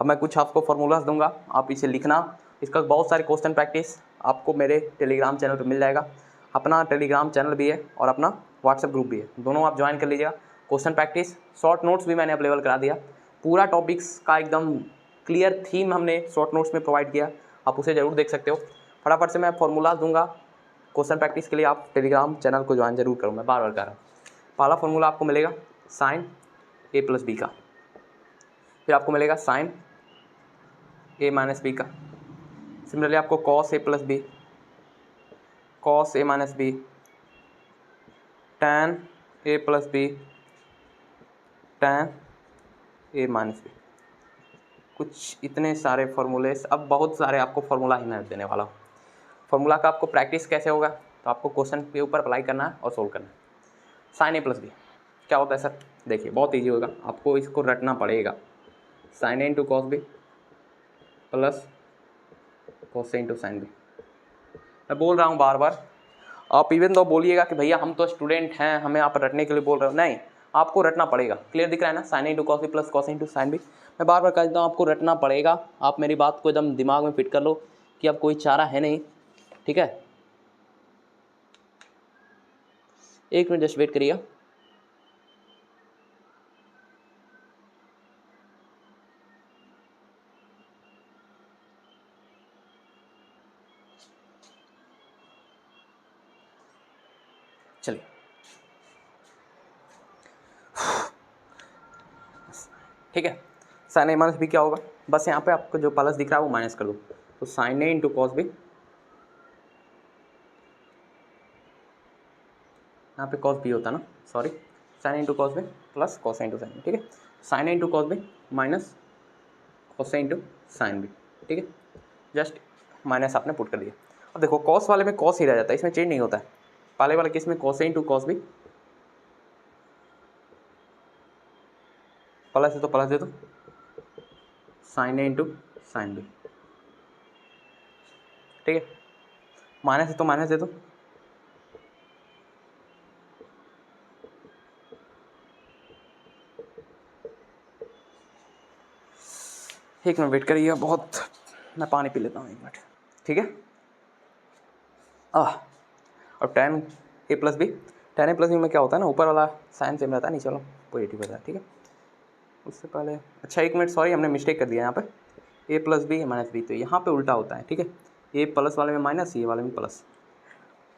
अब मैं कुछ आपको फार्मूलाज दूंगा, आप इसे लिखना। इसका बहुत सारे क्वेश्चन प्रैक्टिस आपको मेरे टेलीग्राम चैनल पर मिल जाएगा। अपना टेलीग्राम चैनल भी है और अपना व्हाट्सएप ग्रुप भी है, दोनों आप ज्वाइन कर लीजिएगा। क्वेश्चन प्रैक्टिस, शॉर्ट नोट्स भी मैंने अवेलेबल करा दिया। पूरा टॉपिक्स का एकदम क्लियर थीम हमने शॉर्ट नोट्स में प्रोवाइड किया, आप उसे ज़रूर देख सकते हो। फटाफट से मैं फार्मूलाज दूंगा क्वेश्चन प्रैक्टिस के लिए, आप टेलीग्राम चैनल को ज्वाइन जरूर करो, मैं बार बार कर रहा हूँ। पहला फार्मूला आपको मिलेगा साइन a + b का, फिर आपको मिलेगा साइन a - b का। सिमिलरली आपको cos a + b, cos a - b, tan a + b, tan a - b। कुछ इतने सारे फार्मूले, अब बहुत सारे आपको फार्मूला ही मैं देने वाला हूँ। फार्मूला का आपको प्रैक्टिस कैसे होगा, तो आपको क्वेश्चन के ऊपर अप्लाई करना है और सोल्व करना है। साइन ए प्लस बी क्या होता है सर? देखिए बहुत ईजी होगा, आपको इसको रटना पड़ेगा। Sine A into cos B plus cos A into sine B. मैं बोल रहा हूँ बार बार, आप इवन तो बोलिएगा कि भैया हम तो स्टूडेंट हैं, हमें आप रटने के लिए बोल रहे हो, नहीं, आपको रटना पड़ेगा। क्लियर दिख रहा है ना? Sine A into cos B plus cos A into sine B. मैं बार बार कह देता हूँ आपको रटना पड़ेगा। आप मेरी बात को एकदम दिमाग में फिट कर लो कि अब कोई चारा है नहीं, ठीक है? एक मिनट जस्ट वेट करिएगा। चलिए, ठीक है। साइन ए माइनस बी क्या होगा? बस यहाँ पे आपको जो प्लस दिख रहा है वो माइनस कर दो, तो sine A into cos B, यहाँ पे कॉस बी होता है ना, sorry, sine A into cos B plus cos A into sine B, ठीक है? Sine A into cos B minus cos A into sine B, ठीक है? जस्ट माइनस आपने पुट कर दिया। अब देखो कॉस वाले में कॉस ही रह जाता है, इसमें चेंज नहीं होता है। पहले वाले केस में cos A into cos B, plus है तो प्लस दे दो, sign A into sine B, ठीक है? माइनस है तो माइनस दे दो, एक मिनट वेट करिए, बहुत मैं पानी पी लेता हूँ, एक मिनट, ठीक है? और टेन ए प्लस बी, टेन ए प्लस बी में क्या होता है ना, ऊपर वाला साइन सेम रहता है, नीचे वाला पॉजिटिव रहता है, ठीक है? उससे पहले अच्छा एक मिनट, सॉरी हमने मिस्टेक कर दिया यहाँ पे, ए प्लस बी माइनस बी, तो यहाँ पे उल्टा होता है, ठीक है? ए प्लस वाले में माइनस, ये वाले में प्लस।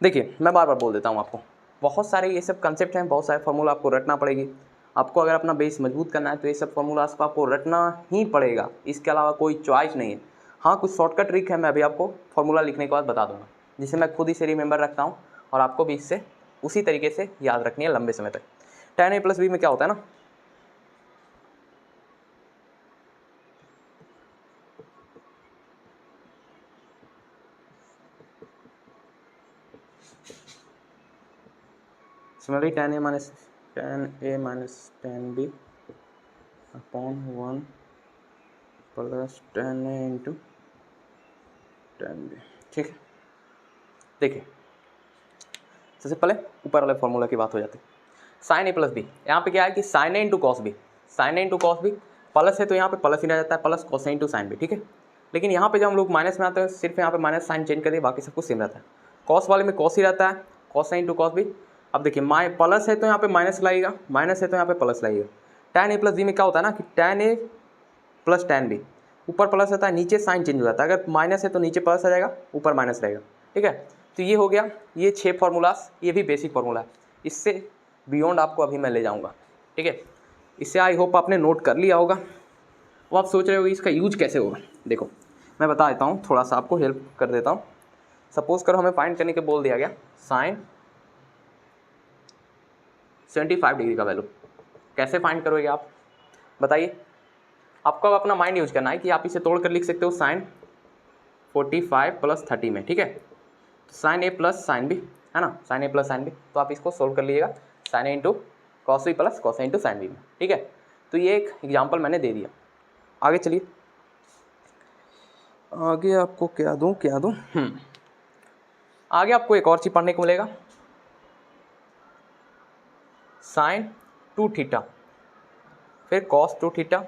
देखिए मैं बार बार बोल देता हूँ आपको, बहुत सारे ये सब कंसेप्ट हैं, बहुत सारे फार्मूला आपको रटना पड़ेगी। आपको अगर अपना बेस मजबूत करना है तो ये सब फार्मूलाज को आपको रटना ही पड़ेगा, इसके अलावा कोई चॉइस नहीं है। हाँ कुछ शॉर्टकट ट्रिक है, मैं अभी आपको फार्मूला लिखने के बाद बता दूंगा, जिसे मैं खुद ही से रिमेंबर रखता हूँ और आपको भी इससे उसी तरीके से याद रखनी है लंबे समय तक। टेन ए प्लस बी में क्या होता है ना, similarly tan A minus tan B upon 1 plus tan A into tan B, ठीक है? देखिए सबसे पहले ऊपर वाले फॉर्मूला की बात हो जाती है, साइन ए प्लस बी। यहाँ पे क्या है कि sign A into cos B, sign A into cos B plus है तो यहाँ पे प्लस ही रह जाता है, plus cos A into sine B, ठीक है? लेकिन यहाँ पे जब हम लोग माइनस में आते हैं, सिर्फ यहाँ पे माइनस साइन चेंज कर दिए, बाकी सब कुछ सेम रहता है। कॉस वाले में कॉस ही रहता है, cos A into cos B. अब देखिए प्लस है तो यहाँ पे माइनस लगेगा, माइनस है तो यहाँ पे प्लस लगेगा। टेन ए प्लस बी में क्या होता है ना कि टेन ए प्लस टेन बी, ऊपर प्लस रहता है, नीचे साइन चेंज हो जाता है। अगर माइनस है तो नीचे प्लस आ जाएगा, ऊपर माइनस रहेगा, ठीक है? तो ये हो गया, ये 6 फार्मूलास, ये भी बेसिक फार्मूला है, इससे बियॉन्ड आपको अभी मैं ले जाऊंगा, ठीक है? इससे आई होप आपने नोट कर लिया होगा। वो आप सोच रहे हो इसका यूज कैसे होगा, देखो मैं बता देता हूँ, थोड़ा सा आपको हेल्प कर देता हूँ। सपोज करो हमें फाइंड करने के बोल दिया गया साइन 75 डिग्री का वैल्यू, कैसे फाइंड करोगे आप बताइए? आपको अब अपना माइंड यूज करना है कि आप इसे तोड़ कर लिख सकते हो साइन 45 प्लस 30 में, ठीक है? तो sine A plus sine B है ना, sine A plus sine B, तो आप इसको सोल्व कर लीजिएगा sine A into cos B plus cos A into sine B में, ठीक है? तो ये एक एग्जाम्पल मैंने दे दिया। आगे चलिए, आगे आपको क्या दूँ आगे आपको एक और चीज़ पढ़ने को मिलेगा, साइन 2 थीटा, फिर कॉस 2 थीटा,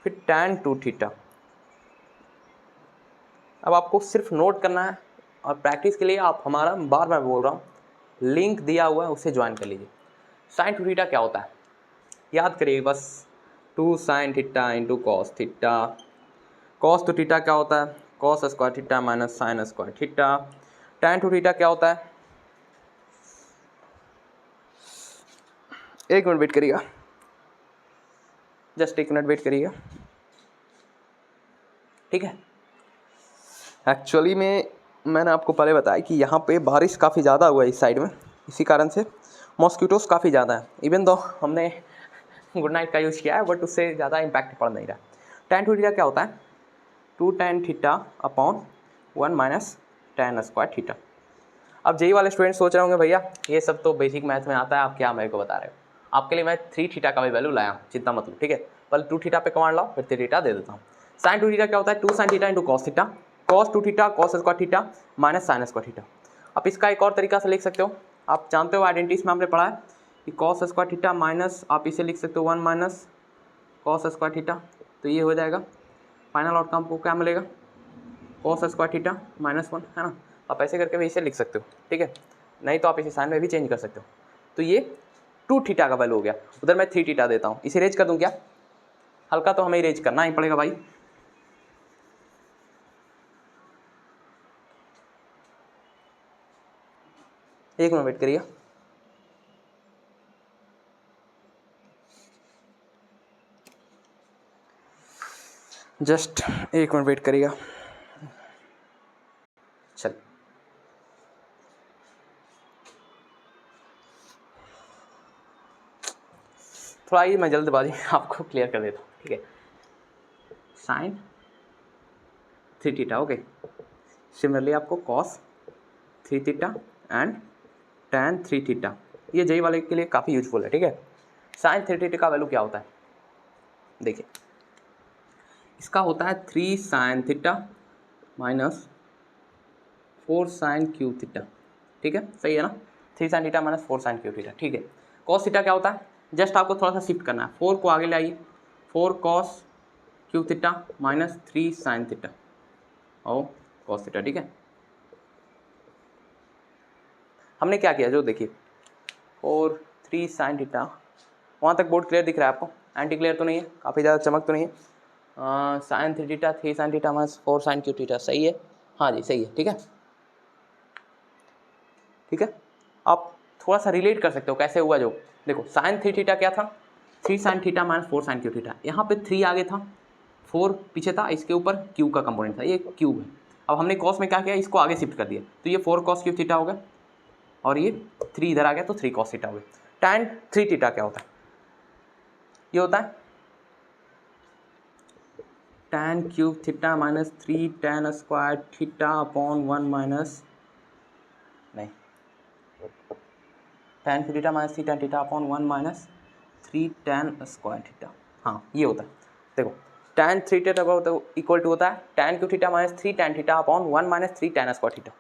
फिर टैन 2 थीटा। अब आपको सिर्फ नोट करना है और प्रैक्टिस के लिए आप हमारा बार बार बोल रहा हूँ लिंक दिया हुआ है, उसे ज्वाइन कर लीजिए। साइन 2 थीटा क्या होता है याद करिए बस, 2 sine theta into cos theta. Cos 2 theta क्या होता है, cos square theta minus sign square theta. Tan 2 theta क्या होता है, एक मिनट वेट करिएगा, जस्ट एक मिनट वेट करिएगा, ठीक है? एक्चुअली में मैंने आपको पहले बताया कि यहाँ पे बारिश काफ़ी ज़्यादा हुआ है इस साइड में, इसी कारण से मॉस्किटोस काफ़ी ज़्यादा है। इवन दो हमने गुड नाइट का यूज़ किया है, बट उससे ज़्यादा इम्पैक्ट पड़ नहीं रहा। टैन 2 थीटा क्या होता है, 2 tan theta upon 1 minus tan square theta. अब जेई वाले स्टूडेंट सोच रहे होंगे भैया ये सब तो बेसिक मैथ में आता है, आप क्या मेरे को बता रहे हो। आपके लिए मैं 3 थीटा का भी वैल्यू लाया हूँ, चिंता मत लो, ठीक है। पहले 2 थीटा पे कमांड लाओ, फिर 3 थीटा दे देता हूँ। साइन 2 थीटा क्या होता है, 2 sine theta into cos theta, cos 2 theta cos square theta minus sign square theta. आप इसका एक और तरीका से लिख सकते हो, आप जानते हो आइडेंटिटीज में हमने पढ़ा है कि कॉस स्क्वायर थीटा माइनस, आप इसे लिख सकते हो 1 माइनस कॉस स्क्वायर थीटा, तो ये हो जाएगा। फाइनल आउटकम को क्या मिलेगा, कॉस स्क्वायर थीटा माइनस 1, है ना। आप ऐसे करके भी इसे लिख सकते हो, ठीक है। नहीं तो आप इसे साइन में भी चेंज कर सकते हो। तो ये 2 थीटा का वैल्यू हो गया, उधर मैं 3 थीटा देता हूँ। इसे रेज कर दूँ क्या, हल्का तो हमें रेज करना ही पड़ेगा भाई। एक मिनट वेट करिए। जस्ट एक मिनट वेट करिएगा। चल थोड़ा ही मैं जल्दबाजी आपको क्लियर कर देता हूँ, ठीक है। Sine 3 theta, okay. सिमिलरली आपको cos 3 theta and tan 3 theta, ये जेई वाले के लिए काफ़ी यूजफुल है, ठीक है। साइन 3 थीटा का वैल्यू क्या होता है, देखिए इसका होता है 3 sine theta minus 4 sine cube theta, ठीक है, सही है ना। 3 sine theta minus 4 sine cube theta, ठीक है। कॉस थीटा क्या होता है, जस्ट आपको थोड़ा सा शिफ्ट करना है, 4 को आगे ले आइए, 4 cos cube theta minus 3 sine theta और कॉस थीटा, ठीक है। हमने क्या किया जो देखिए 4 3 साइन थीटा, वहाँ तक बोर्ड क्लियर दिख रहा है आपको, एंटी क्लियर तो नहीं है, काफ़ी ज़्यादा चमक तो नहीं है। Sine 3 theta 3 sine theta minus 4 sine cube theta, सही है, हाँ जी सही है, ठीक है। ठीक है, आप थोड़ा सा रिलेट कर सकते हो कैसे हुआ जो, देखो साइन 3 थीटा क्या था, 3 sine theta minus 4 sine cube theta, यहाँ पे 3 आगे था, 4 पीछे था, इसके ऊपर क्यू का कंपोनेंट था, ये क्यूब है। अब हमने कॉस में क्या किया, इसको आगे शिफ्ट कर दिया, तो ये 4 कॉस क्यू थीटा हो गया और ये 3 इधर आ गया तो 3 कॉस थीटा हो गया। टैन 3 थीटा क्या होता है, ये होता है tan cube theta minus 3 tan square theta upon 1 minus, नहीं, tan cube theta minus 3 tan theta upon 1 minus 3 tan square theta, हाँ ये होता है। देखो टैन 3 थीटा इक्वल टू होता है tan cube theta minus 3 tan theta upon 1 minus 3 tan square theta.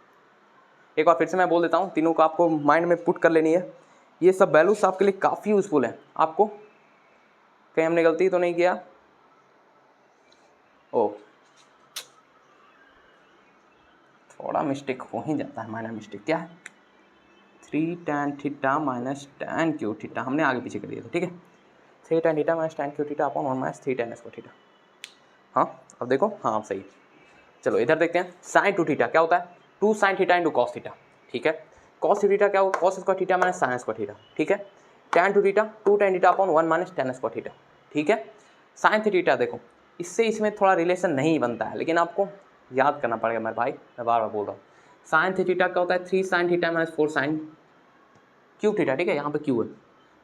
एक बार फिर से मैं बोल देता हूँ, तीनों को आपको माइंड में पुट कर लेनी है, ये सब वैल्यूज आपके लिए काफ़ी यूजफुल है। आपको कहीं हमने गलती तो नहीं किया, ओ थोड़ा मिस्टेक हो ही जाता है, माइनर मिस्टेक, क्या है 3 tan theta minus tan cube theta, हमने आगे पीछे कर दिया था, ठीक है। 3 tan theta minus tan cube theta upon 1 minus 3 tan square theta, हाँ अब देखो, हाँ सही। चलो इधर देखते हैं, साइन 2 थीटा क्या होता है, 2 sine theta into cos theta, ठीक है। कॉस थीटा क्या होगा, cos square theta minus sign square theta, ठीक है। Tan 2 theta 2 tan theta upon 1 minus tan square theta, ठीक है। साइन 3 थीटा देखो, इससे इसमें थोड़ा रिलेशन नहीं बनता है, लेकिन आपको याद करना पड़ेगा मेरे भाई, मैं बार बार बोल रहा हूँ। साइन 3 थीटा क्या होता है, 3 sine theta minus 4 sine cube theta, ठीक है, यहाँ पे क्यू है।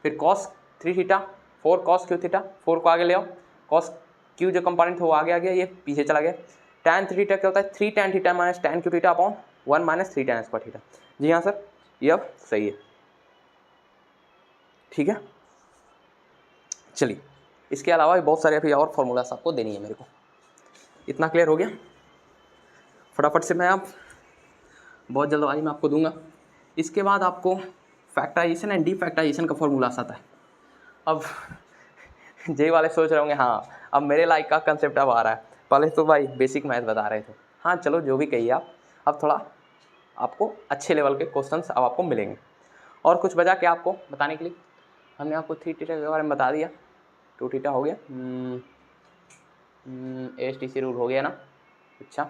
फिर cos 3 theta 4 cos cube theta, 4 को आगे ले आओ, कॉस क्यू जो कंपोनेंट था वो आगे आ गया, ये पीछे चला गया। टैन 3 थीटा क्या होता है, 3 tan theta minus tan cube theta upon 1 minus 3 tan square theta, जी हाँ सर ये अब सही है, ठीक है। चलिए इसके अलावा भी बहुत सारे अभी और फॉर्मूलास आपको देनी है मेरे को, इतना क्लियर हो गया। फटाफट से मैं आप बहुत जल्दबाजी में आपको दूंगा। इसके बाद आपको फैक्टराइजेशन एंड डीफैक्टराइजेशन का फॉर्मूलास आता है। अब जे वाले सोच रहे होंगे हाँ अब मेरे लाइक का कंसेप्ट अब आ रहा है, पहले तो भाई बेसिक मैथ बता रहे थे, हाँ चलो जो भी कहिए आप, अब थोड़ा आपको अच्छे लेवल के क्वेश्चंस अब आपको मिलेंगे। और कुछ बचा के आपको बताने के लिए, हमने आपको 3 थीटा के बारे में बता दिया, 2 थीटा हो गया, ASTC रूल हो गया ना, अच्छा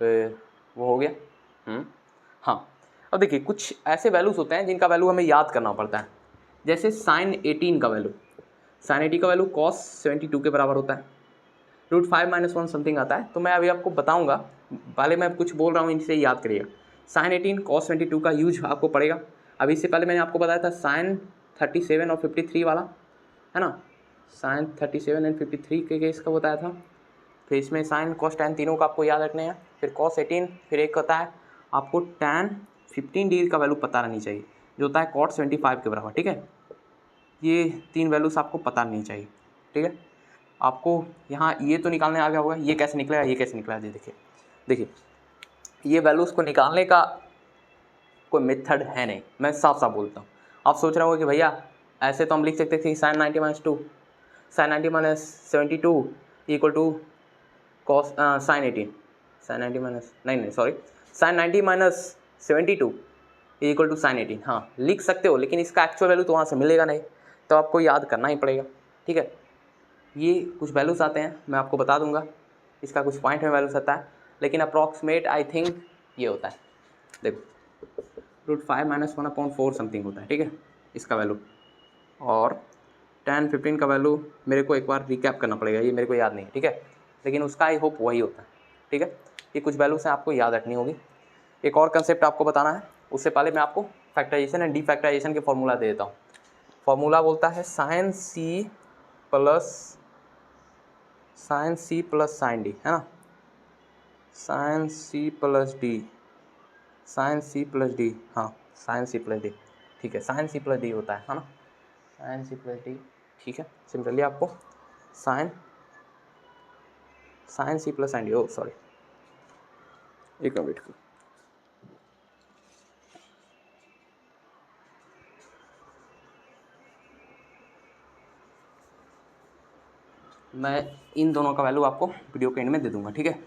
फिर वो हो गया। हाँ अब देखिए कुछ ऐसे वैल्यूज़ होते हैं जिनका वैल्यू हमें याद करना पड़ता है, जैसे साइन 18 का वैल्यू, साइन 80 का वैल्यू कॉस 72 के बराबर होता है, √5 - 1 समथिंग आता है, तो मैं अभी आपको बताऊंगा, पहले मैं कुछ बोल रहा हूँ इनसे याद करिएगा। साइन 18 कॉस 22 का यूज आपको पड़ेगा। अभी इससे पहले मैंने आपको बताया था साइन 37 और 53 वाला, है ना, साइन 37 एंड 53 के केस का बताया था। फिर इसमें साइन कॉस टैन तीनों का आपको याद रखने हैं। फिर कॉस 18, फिर एक होता है आपको टैन 15 डिग्री का वैल्यू पता रहनी चाहिए, जो होता है cot 75 के बराबर, ठीक है। ये 3 वैल्यूज आपको पता नहीं चाहिए, ठीक है। आपको यहाँ ये तो निकालने आ गया होगा, ये कैसे निकलेगा, ये कैसे निकलेगा, ये देखिए ये वैल्यूज़ को निकालने का कोई मेथड है नहीं, मैं साफ साफ बोलता हूँ। आप सोच रहे होंगे कि भैया ऐसे तो हम लिख सकते थे sin 90 - 2 sin 90 - 72 equal to cos sin 18 sin 90 नहीं sorry sin 90 - 72 equal to sin 18, हाँ लिख सकते हो, लेकिन इसका एक्चुअल वैल्यू तो वहाँ से मिलेगा नहीं, तो आपको याद करना ही पड़ेगा, ठीक है। ये कुछ वैल्यूज़ आते हैं, मैं आपको बता दूंगा, इसका कुछ पॉइंट में वैल्यूज आता है, लेकिन अप्रॉक्सीमेट आई थिंक ये होता है, देखो √5 - 1/4 समथिंग होता है, ठीक है इसका वैल्यू। और 10 15 का वैल्यू मेरे को एक बार रिकैप करना पड़ेगा, ये मेरे को याद नहीं है, ठीक है, लेकिन उसका आई होप वही होता है, ठीक है। ये कुछ वैल्यूज हैं, आपको याद रखनी होगी। एक और कंसेप्ट आपको बताना है, उससे पहले मैं आपको फैक्टराइजेशन एंड डीफैक्टराइजेशन के फॉर्मूला दे देता हूँ। फॉर्मूला बोलता है sin C plus sin D, है ना, sin C प्लस D, हाँ sin C प्लस D, ठीक है, sin C प्लस D होता है ना, sin C प्लस D, ठीक है। सिमिलरली आपको sin C plus sin D, ओ सॉरी एक मिनट को, मैं इन दोनों का वैल्यू आपको वीडियो के एंड में दे दूंगा, ठीक है।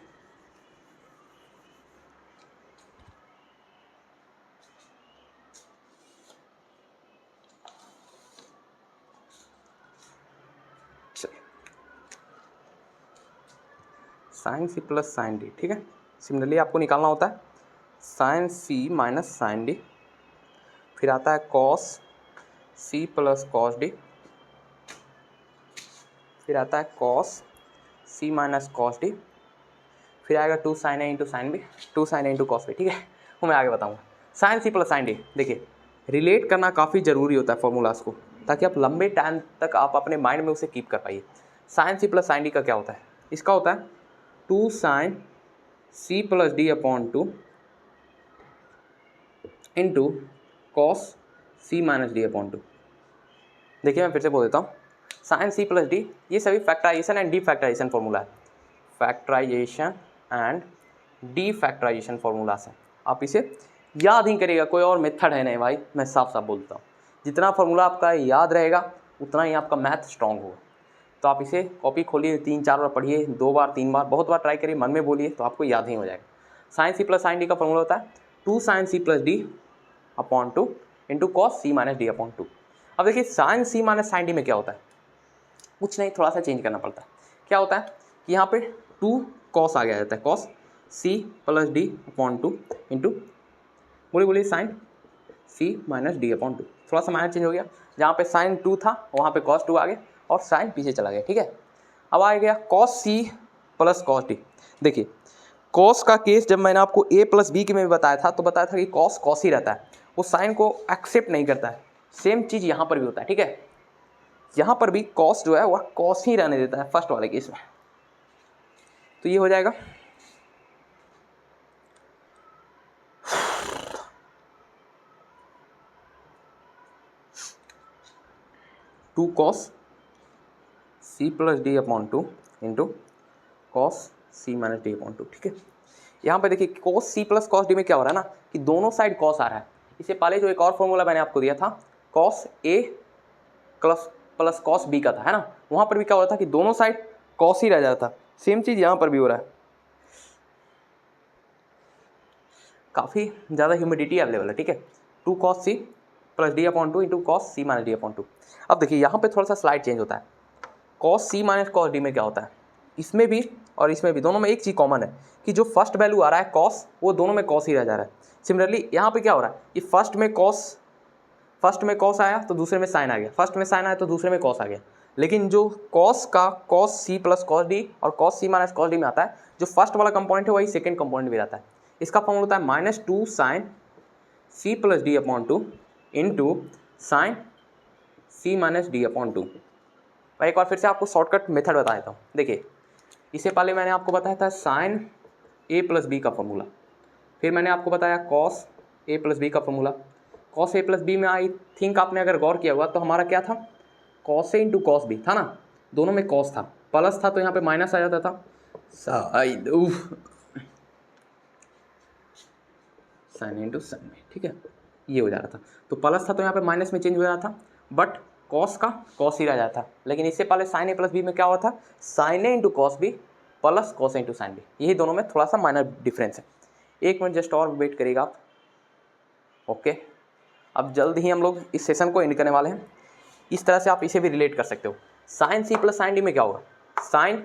sin C plus sin D, ठीक है। सिमिलरली आपको निकालना होता है sin C minus sin D, फिर आता है cos C plus cos D, फिर आता है cos C minus cos D, फिर आएगा 2 sin A into sin B, 2 sin A into cos B, ठीक है, वो मैं आगे बताऊँगा। sin C plus sin D, देखिए रिलेट करना काफ़ी ज़रूरी होता है फॉर्मूलाज को, ताकि आप लंबे टाइम तक आप अपने माइंड में उसे कीप कर पाइए। sin C plus sin D का क्या होता है, इसका होता है 2 sin C plus D upon 2 into cos C minus D upon 2। देखिए मैं फिर से बोल देता हूँ, sin C प्लस D, ये सभी फैक्टराइजेशन एंड डीफैक्टराइजेशन फॉर्मूला है, फैक्टराइजेशन एंड डीफैक्टराइजेशन फॉर्मूलास हैं। आप इसे याद ही करिएगा, कोई और मेथड है नहीं भाई, मैं साफ साफ बोलता हूँ। जितना फॉर्मूला आपका याद रहेगा उतना ही आपका मैथ स्ट्रॉन्ग होगा। तो आप इसे कॉपी खोलिए, 3-4 बार पढ़िए, 2 बार 3 बार, बहुत बार ट्राई करिए, मन में बोलिए, तो आपको याद ही हो जाएगा। sin C plus sin D का फॉर्मूला होता है 2 sin C plus D upon 2 into cos C minus D upon 2। अब देखिए sin C minus sin D में क्या होता है, कुछ नहीं, थोड़ा सा चेंज करना पड़ता है। क्या होता है कि यहाँ पे 2 cos आ गया जाता है, cos C plus D upon 2 into बोलिए sin C minus D upon 2, थोड़ा सा माइनस चेंज हो गया, जहाँ पे sin 2 था वहाँ पे cos 2 आ गया और sin पीछे चला गया, ठीक है। अब आ गया cos C plus cos D। देखिए cos का केस जब मैंने आपको a प्लस बी के में बताया था, तो बताया था कि cos ही रहता है, वो sin को एक्सेप्ट नहीं करता है। सेम चीज़ यहाँ पर भी होता है, ठीक है, यहाँ पर भी cos जो है वह cos ही रहने देता है फर्स्ट वाले केस में। तो ये हो जाएगा 2 cos C plus D upon 2 into cos C minus D upon 2, ठीक है। यहाँ पे देखिए cos C plus cos D में क्या हो रहा है ना, कि दोनों साइड cos आ रहा है। इससे पहले जो एक और फॉर्मूला मैंने आपको दिया था cos A plus cos B का था, है ना, वहाँ पर भी क्या हो रहा था कि दोनों साइड cos ही रह जाता था। सेम चीज़ यहाँ पर भी हो रहा है, काफ़ी ज़्यादा ह्यूमिडिटी अवेलेबल है, ठीक है। 2 cos C plus D upon 2 into cos C minus D upon 2। अब देखिए यहाँ पे थोड़ा सा स्लाइड चेंज होता है, cos C minus cos D में क्या होता है, इसमें भी और इसमें भी दोनों में एक चीज़ कॉमन है कि जो फर्स्ट वैल्यू आ रहा है cos, वो दोनों में cos ही रह जा रहा है। सिमिलरली यहाँ पे क्या हो रहा है कि फर्स्ट में cos आया तो दूसरे में sin आ गया, फर्स्ट में sin आया तो दूसरे में cos आ गया। लेकिन जो cos का cos C plus cos D और cos C minus cos D में आता है, जो फर्स्ट वाला कंपोनेंट है वही सेकेंड कंपोनेंट भी रहता है। इसका फॉर्मूला होता है -2 sin C plus D upon 2 into sin C minus D upon 2। मैं एक बार फिर से आपको शॉर्टकट मेथड बता देता हूँ। देखिए इससे पहले मैंने आपको बताया था sin A प्लस B का फॉर्मूला, फिर मैंने आपको बताया cos ए प्लस बी का formula. Cos A plus B में आई थिंक आपने अगर गौर किया हुआ तो हमारा क्या था, cos A into cos B था ना, दोनों में कॉस था, प्लस था तो यहाँ पे माइनस आ जाता था, साइन इंटू साइन में, ठीक है, ये हो जा रहा था। तो प्लस था तो यहाँ पे माइनस में चेंज हो रहा था, बट कॉस का कॉस ही रह जाता था। लेकिन इससे पहले साइन ए प्लस बी में क्या हुआ था, sine A into cos B plus cos A into sine B, यही दोनों में थोड़ा सा माइनर डिफरेंस है। एक मिनट जस्ट और वेट करिएगा आप। ओके, अब जल्द ही हम लोग इस सेशन को एंड करने वाले हैं। इस तरह से आप इसे भी रिलेट कर सकते हो। Sine C plus sine D में क्या होगा, साइन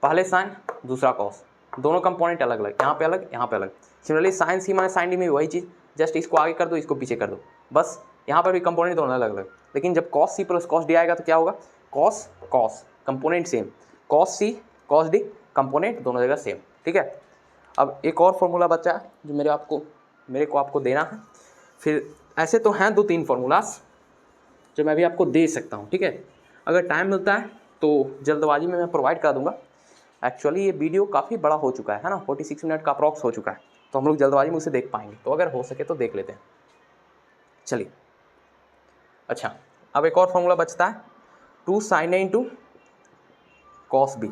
पहले साइन दूसरा कॉस, दोनों कंपोनेंट अलग अलग, यहाँ पे अलग यहाँ पे अलग। सिमिलरली साइन सी माइनस साइन डी में वही चीज़, जस्ट इसको आगे कर दो इसको पीछे कर दो, बस यहाँ पर भी कंपोनेंट दोनों अलग अलग। लेकिन जब cos C plus cos D आएगा तो क्या होगा, cos cos component same, cos C cos D component दोनों जगह सेम, ठीक है। अब एक और फॉर्मूला बचा है जो मेरे को आपको देना है। फिर ऐसे तो हैं 2-3 फार्मूलास जो मैं भी आपको दे सकता हूँ, ठीक है। अगर टाइम मिलता है तो जल्दबाजी में मैं प्रोवाइड कर दूंगा। एक्चुअली ये वीडियो काफ़ी बड़ा हो चुका है ना, 46 मिनट का अप्रॉक्स हो चुका है, तो हम लोग जल्दबाजी में उसे देख पाएंगे, तो अगर हो सके तो देख लेते हैं। चलिए, अच्छा अब एक और फॉर्मूला बचता है, 2 sine A into cos B.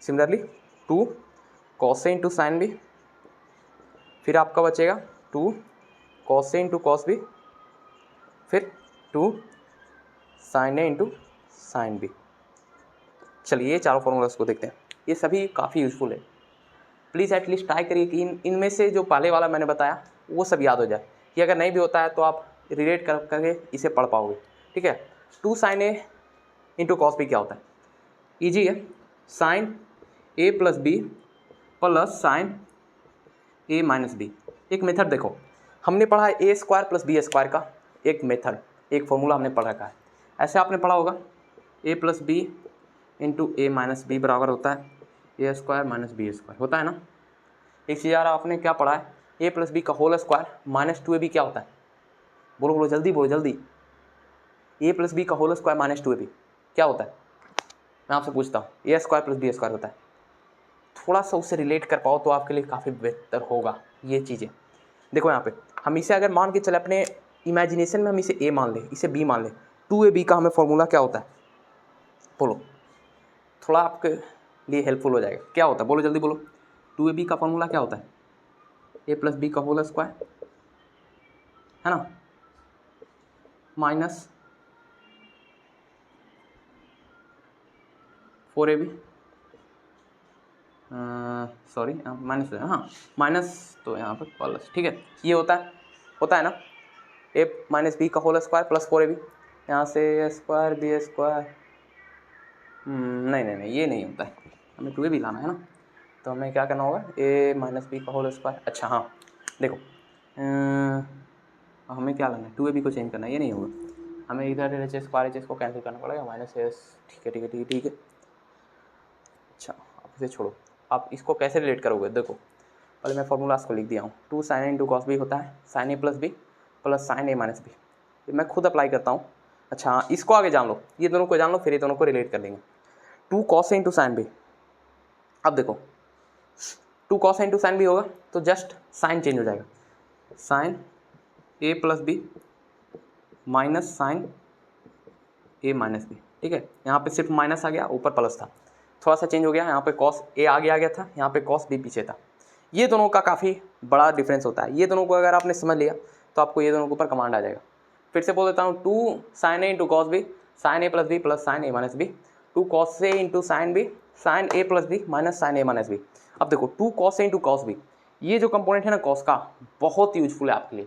Similarly 2 cos A into sine B, फिर आपका बचेगा 2 cos A into cos B, फिर 2 sine A into sine B. चलिए ये चारों फॉर्मूलास को देखते हैं, ये सभी काफ़ी यूजफुल है। प्लीज़ एटलीस्ट ट्राई करिए कि इनमें से जो पहले वाला मैंने बताया वो सब याद हो जाए, कि अगर नहीं भी होता है तो आप रिलेट करके इसे पढ़ पाओगे, ठीक है। 2 sine A into cos B क्या होता है, ईजी है, sine A plus B plus sign A minus B. एक मेथड देखो, हमने पढ़ा है ए स्क्वायर प्लस बी स्क्वायर का एक मेथड, एक फॉर्मूला हमने पढ़ रखा है। ऐसे आपने पढ़ा होगा ए प्लस बी इंटू ए माइनस बी बराबर होता है ए स्क्वायर माइनस बी स्क्वायर, होता है ना। एक चीज़ यार आपने क्या पढ़ा है, ए प्लस बी का होल स्क्वायर माइनस 2ab क्या होता है, बोलो बोलो जल्दी बोलो जल्दी। ए प्लस बी का होल स्क्वायर माइनस 2ab क्या होता है, मैं आपसे पूछता हूँ। ए स्क्वायर प्लस बी स्क्वायर होता है, थोड़ा सा उससे रिलेट कर पाओ तो आपके लिए काफ़ी बेहतर होगा ये चीज़ें। देखो यहाँ पे हम इसे अगर मान के चले अपने इमेजिनेशन में, हम इसे ए मान लें इसे बी मान लें, 2ab का हमें फॉर्मूला क्या होता है, बोलो, थोड़ा आपके लिए हेल्पफुल हो जाएगा। क्या होता है बोलो जल्दी बोलो, 2ab का फॉर्मूला क्या होता है, ए प्लस बी का होल स्क्वायर है ना, माइनस 4ab, सॉरी माइनस, हाँ माइनस तो यहाँ पर प्लस, ठीक है, ये होता है ना, ए माइनस बी का होल स्क्वायर प्लस 4ab, यहाँ से ए स्क्वायर बी स्क्वायर, नहीं नहीं नहीं ये नहीं होता है, हमें 2ab लाना है ना, तो हमें क्या करना होगा, ए माइनस बी का होल स्क्वायर। अच्छा हाँ देखो, हमें क्या लाना है, 2ab को चेंज करना है, ये नहीं होगा, हमें इधर एच स्क्वायर एच को कैंसिल करना पड़ेगा, माइनस एस, ठीक है ठीक है ठीक है ठीक है। अच्छा आप इसे छोड़ो, आप इसको कैसे रिलेट करोगे, देखो पहले मैं फॉर्मूलास को लिख दिया हूँ। 2 sine A into cos B होता है sine A plus B plus sign A minus B, ये मैं खुद अप्लाई करता हूँ। अच्छा हाँ इसको आगे जान लो, ये दोनों को जान लो, फिर ये दोनों को रिलेट कर देंगे। 2 cos A into sine B, अब देखो 2 cos A into sine B होगा तो जस्ट साइन चेंज हो जाएगा, sign A plus B minus sign A minus B, ठीक है। यहाँ पे सिर्फ माइनस आ गया, ऊपर प्लस था, थोड़ा सा चेंज हो गया, यहाँ पे कॉस ए आगे आ गया था, यहाँ पे कॉस बी पीछे था। ये दोनों का काफ़ी बड़ा डिफरेंस होता है, ये दोनों को अगर आपने समझ लिया तो आपको ये दोनों के ऊपर कमांड आ जाएगा। फिर से बोल देता हूँ, 2 sine A into cos B sign A plus B plus sign A minus B, 2 cos A into sine B sign A plus B minus sign A minus B. अब देखो 2 cos A into cos B, ये जो component है ना cos का, बहुत useful है आपके लिए,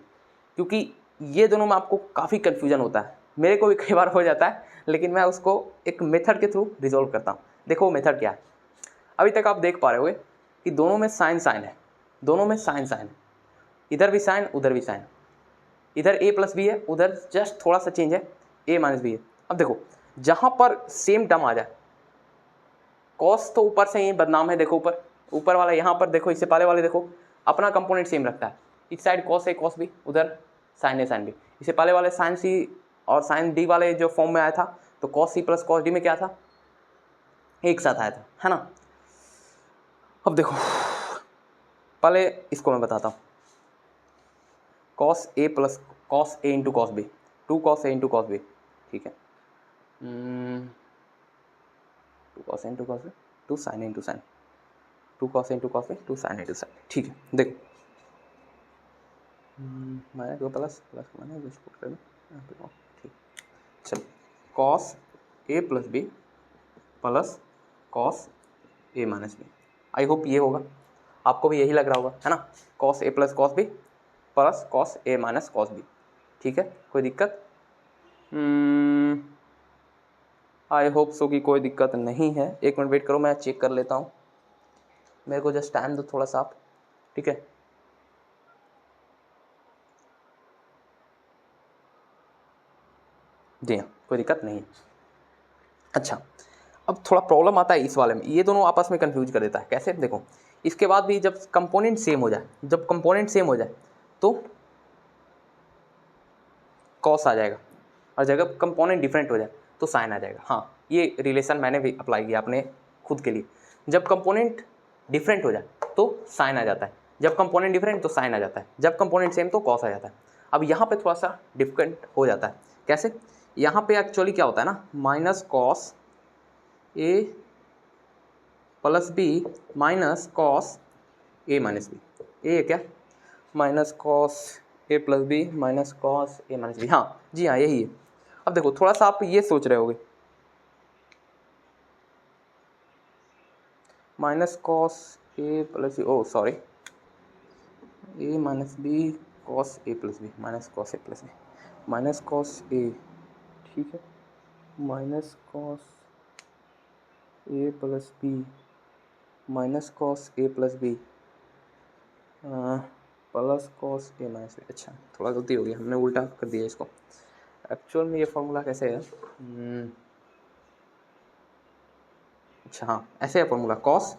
क्योंकि ये दोनों में आपको काफ़ी कन्फ्यूजन होता है, मेरे को भी कई बार हो जाता है, लेकिन मैं उसको एक मेथड के थ्रू रिजोल्व करता हूँ। देखो वो मेथड क्या है, अभी तक आप देख पा रहे होगे कि दोनों में साइन साइन है, दोनों में साइन साइन है, इधर भी साइन उधर भी साइन, इधर ए प्लस बी है उधर जस्ट थोड़ा सा चेंज है ए माइनस बी है। अब देखो जहाँ पर सेम टर्म आ जाए, कॉस तो ऊपर से ही बदनाम है, देखो ऊपर वाला, यहाँ पर देखो इससे पहले वाले देखो अपना कंपोनेंट सेम रखता है, इस side cos A cos B उधर साइन ए साइन बी, इससे पहले वाले साइन सी और साइन डी वाले जो फॉर्म में आया था तो cos C plus cos D में क्या था, एक साथ आया था, है ना। अब देखो पहले इसको मैं बताता हूँ, cos A plus cos A into cos B, 2 cos A into cos B, ठीक है, 2 cos A into cos B, 2 sine A into sign, 2 cos A into cos B, 2 sine A into sign, ठीक है। देखो minus 2 plus plus minus ठीक, चलो cos A plus B plus cos A minus B, I hope ये होगा, आपको भी यही लग रहा होगा, है ना, cos A plus cos B plus cos A minus cos B, ठीक है, कोई दिक्कत? आई होप सो कि कोई दिक्कत नहीं है। एक मिनट वेट करो, मैं चेक कर लेता हूँ, मेरे को जस्ट टाइम दो थोड़ा सा आप, ठीक है। जी हाँ, कोई दिक्कत नहीं है। अच्छा, अब थोड़ा प्रॉब्लम आता है इस वाले में, ये दोनों आपस में कंफ्यूज कर देता है। कैसे? देखो, इसके बाद भी जब कंपोनेंट सेम हो जाए, जब कंपोनेंट सेम हो जाए तो कॉस आ जाएगा, और जब कंपोनेंट डिफरेंट हो जाए तो साइन आ जाएगा। हाँ, ये रिलेशन मैंने भी अप्लाई किया अपने खुद के लिए। जब कंपोनेंट डिफरेंट हो जाए तो साइन आ जाता है, जब कंपोनेंट डिफरेंट तो साइन आ जाता है, जब कंपोनेंट सेम तो कॉस आ जाता है। अब यहाँ पे थोड़ा सा डिफरेंट हो जाता है। कैसे? यहाँ पे एक्चुअली क्या होता है ना, minus cos A plus B minus cos A minus B, ए है क्या, minus cos A plus B minus cos A minus B, हाँ जी हाँ यही है। अब देखो थोड़ा सा आप ये सोच रहे होगे, minus cos A plus B, O sorry, A minus B cos A plus B minus cos A plus B minus cos ए, ठीक है, minus cos A plus B minus cos A plus B plus cos A minus B. अच्छा, थोड़ा गलती हो गई, हमने उल्टा कर दिया इसको। एक्चुअल में ये फॉर्मूला कैसे है, अच्छा हाँ ऐसे है formula, cos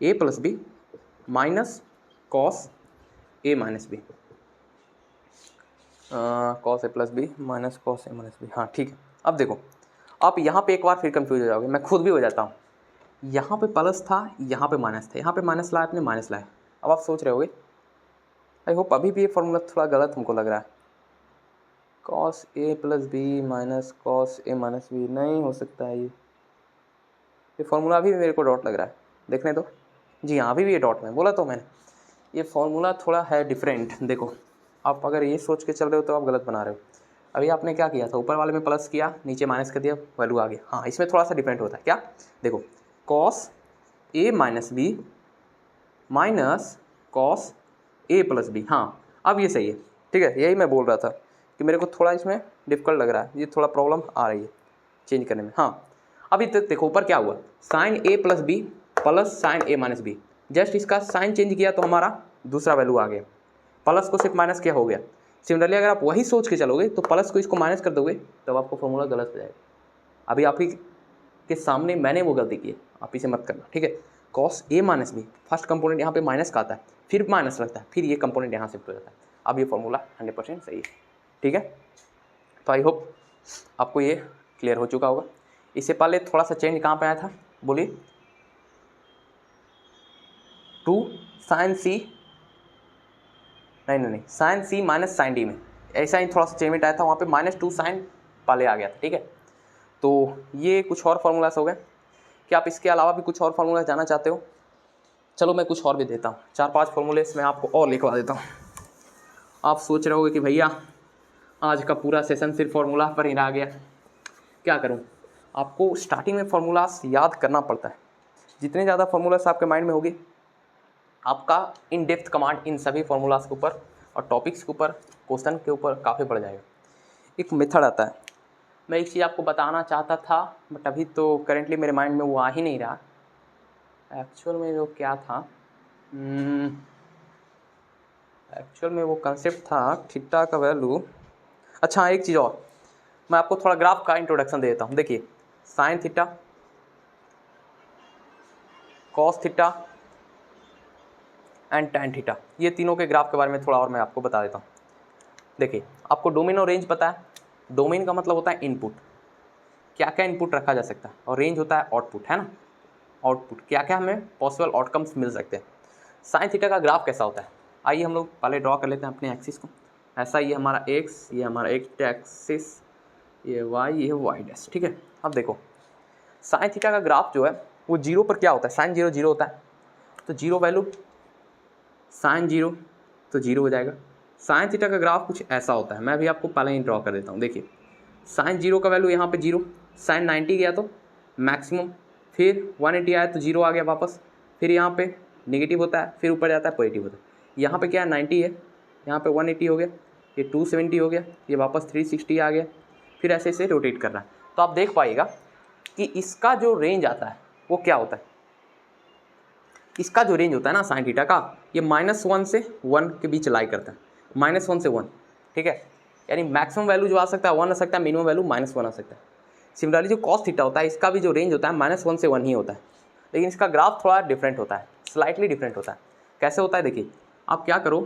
A plus B minus cos A minus B, cos A plus B minus cos A minus B, हाँ ठीक है। अब देखो, आप यहाँ पे एक बार फिर कंफ्यूज हो जाओगे, मैं खुद भी हो जाता हूँ। यहाँ पे प्लस था, यहाँ पे माइनस था, यहाँ पे माइनस लाया, आपने माइनस लाया। अब आप सोच रहे होगे, आई होप अभी भी ये फॉर्मूला थोड़ा गलत हमको लग रहा है, cos A plus B minus cos A minus B नहीं हो सकता है ये फॉर्मूला अभी भी मेरे को डॉट लग रहा है, देखने दो। जी हाँ, अभी भी ये डॉट में बोला तो मैंने, ये फॉर्मूला थोड़ा है डिफरेंट। देखो, आप अगर ये सोच के चल रहे हो तो आप गलत बना रहे हो। अभी आपने क्या किया था, ऊपर वाले में प्लस किया, नीचे माइनस कर दिया, वैल्यू आ गया। हाँ, इसमें थोड़ा सा डिफरेंट होता है। क्या? देखो, cos A minus B minus cos A plus B, हाँ अब ये सही है, ठीक है। यही मैं बोल रहा था कि मेरे को थोड़ा इसमें डिफिकल्ट लग रहा है, ये थोड़ा प्रॉब्लम आ रही है चेंज करने में। हाँ, अभी तक देखो ऊपर क्या हुआ, sign A plus B plus sign A minus B, just इसका साइन चेंज किया तो हमारा दूसरा वैल्यू आ गया, प्लस को सिर्फ माइनस क्या हो गया। सिमिलरली अगर आप वही सोच के चलोगे तो प्लस को इसको माइनस कर दोगे तब आपको फॉर्मूला गलत हो जाएगा। अभी आप ही के सामने मैंने वो गलती की है, आप इसे मत करना, ठीक है। Cos A minus B, first component यहाँ पे माइनस का आता है, फिर माइनस लगता है, फिर ये कंपोनेंट यहाँ शिफ्ट हो जाता है। अब ये फॉर्मूला 100% सही है, ठीक है। तो आई होप आपको ये क्लियर हो चुका होगा। इससे पहले थोड़ा सा चेंज कहाँ पे आया था, बोलिए, 2 साइन सी, नहीं साइन सी माइनस साइन डी में ऐसा ही थोड़ा सा चेंजमेंट आया था, वहाँ पे -2 साइन पहले आ गया था, ठीक है। तो ये कुछ और फार्मूलास हो गए। क्या आप इसके अलावा भी कुछ और फार्मूला जाना चाहते हो? चलो मैं कुछ और भी देता हूँ, 4-5 फार्मूले मैं आपको और लिखवा देता हूँ। आप सोच रहे होगे कि भैया आज का पूरा सेशन सिर्फ फार्मूला पर ही रह गया, क्या करूँ? आपको स्टार्टिंग में फार्मूलास याद करना पड़ता है। जितने ज़्यादा फार्मूलास आपके माइंड में होगी, आपका इन डेप्थ कमांड इन सभी फार्मूलास के ऊपर और टॉपिक्स के ऊपर, क्वेश्चन के ऊपर काफ़ी बढ़ जाएगा। एक मेथड आता है, मैं एक चीज़ आपको बताना चाहता था बट अभी तो करेंटली मेरे माइंड में वो आ ही नहीं रहा। एक्चुअल में वो क्या था, एक्चुअल में वो कंसेप्ट था थीटा का वैल्यू। अच्छा, एक चीज़ और, मैं आपको थोड़ा ग्राफ का इंट्रोडक्शन दे देता हूँ। देखिए, sine theta, cos theta and tan theta, ये तीनों के ग्राफ के बारे में थोड़ा और मैं आपको बता देता हूँ। देखिए, आपको डोमेन और रेंज पता है। डोमेन का मतलब होता है इनपुट, क्या क्या इनपुट रखा जा सकता है, और रेंज होता है आउटपुट, है ना, आउटपुट क्या क्या हमें पॉसिबल आउटकम्स मिल सकते हैं। साइन थीटा का ग्राफ कैसा होता है, आइए हम लोग पहले ड्रॉ कर लेते हैं अपने एक्सिस को। ऐसा ये हमारा एक्स, ये हमारा एक्स एक्सिस, ये वाई, ये वाई डैश, ठीक है। अब देखो साइन थीटा का ग्राफ जो है वो जीरो पर क्या होता है, साइन जीरो जीरो होता है, तो जीरो वैल्यू साइन जीरो तो जीरो हो जाएगा। साइन थीटा का ग्राफ कुछ ऐसा होता है, मैं अभी आपको पहले ही ड्रॉ कर देता हूँ। देखिए साइन जीरो का वैल्यू यहाँ पे जीरो, साइन 90 गया तो मैक्सिमम, फिर 180 आया तो जीरो आ गया वापस, फिर यहाँ पे नेगेटिव होता है, फिर ऊपर जाता है पॉजिटिव होता है। यहाँ पे क्या है 90 है, यहाँ पे 180 हो गया, ये 270 हो गया, ये वापस 360 आ गया, फिर ऐसे ऐसे रोटेट कर रहा है। तो आप देख पाइएगा कि इसका जो रेंज आता है वो क्या होता है, इसका जो रेंज होता है ना साइन थीटा का, ये -1 से 1 के बीच लाई करता है, -1 से 1, ठीक है। यानी मैक्सिमम वैल्यू जो आ सकता है 1 आ सकता है, मिनिमम वैल्यू -1 आ सकता है। सिमिलरली जो कॉस थीटा होता है इसका भी जो रेंज होता है -1 से 1 ही होता है, लेकिन इसका ग्राफ थोड़ा डिफरेंट होता है, स्लाइटली डिफरेंट होता है। कैसे होता है देखिए, आप क्या करो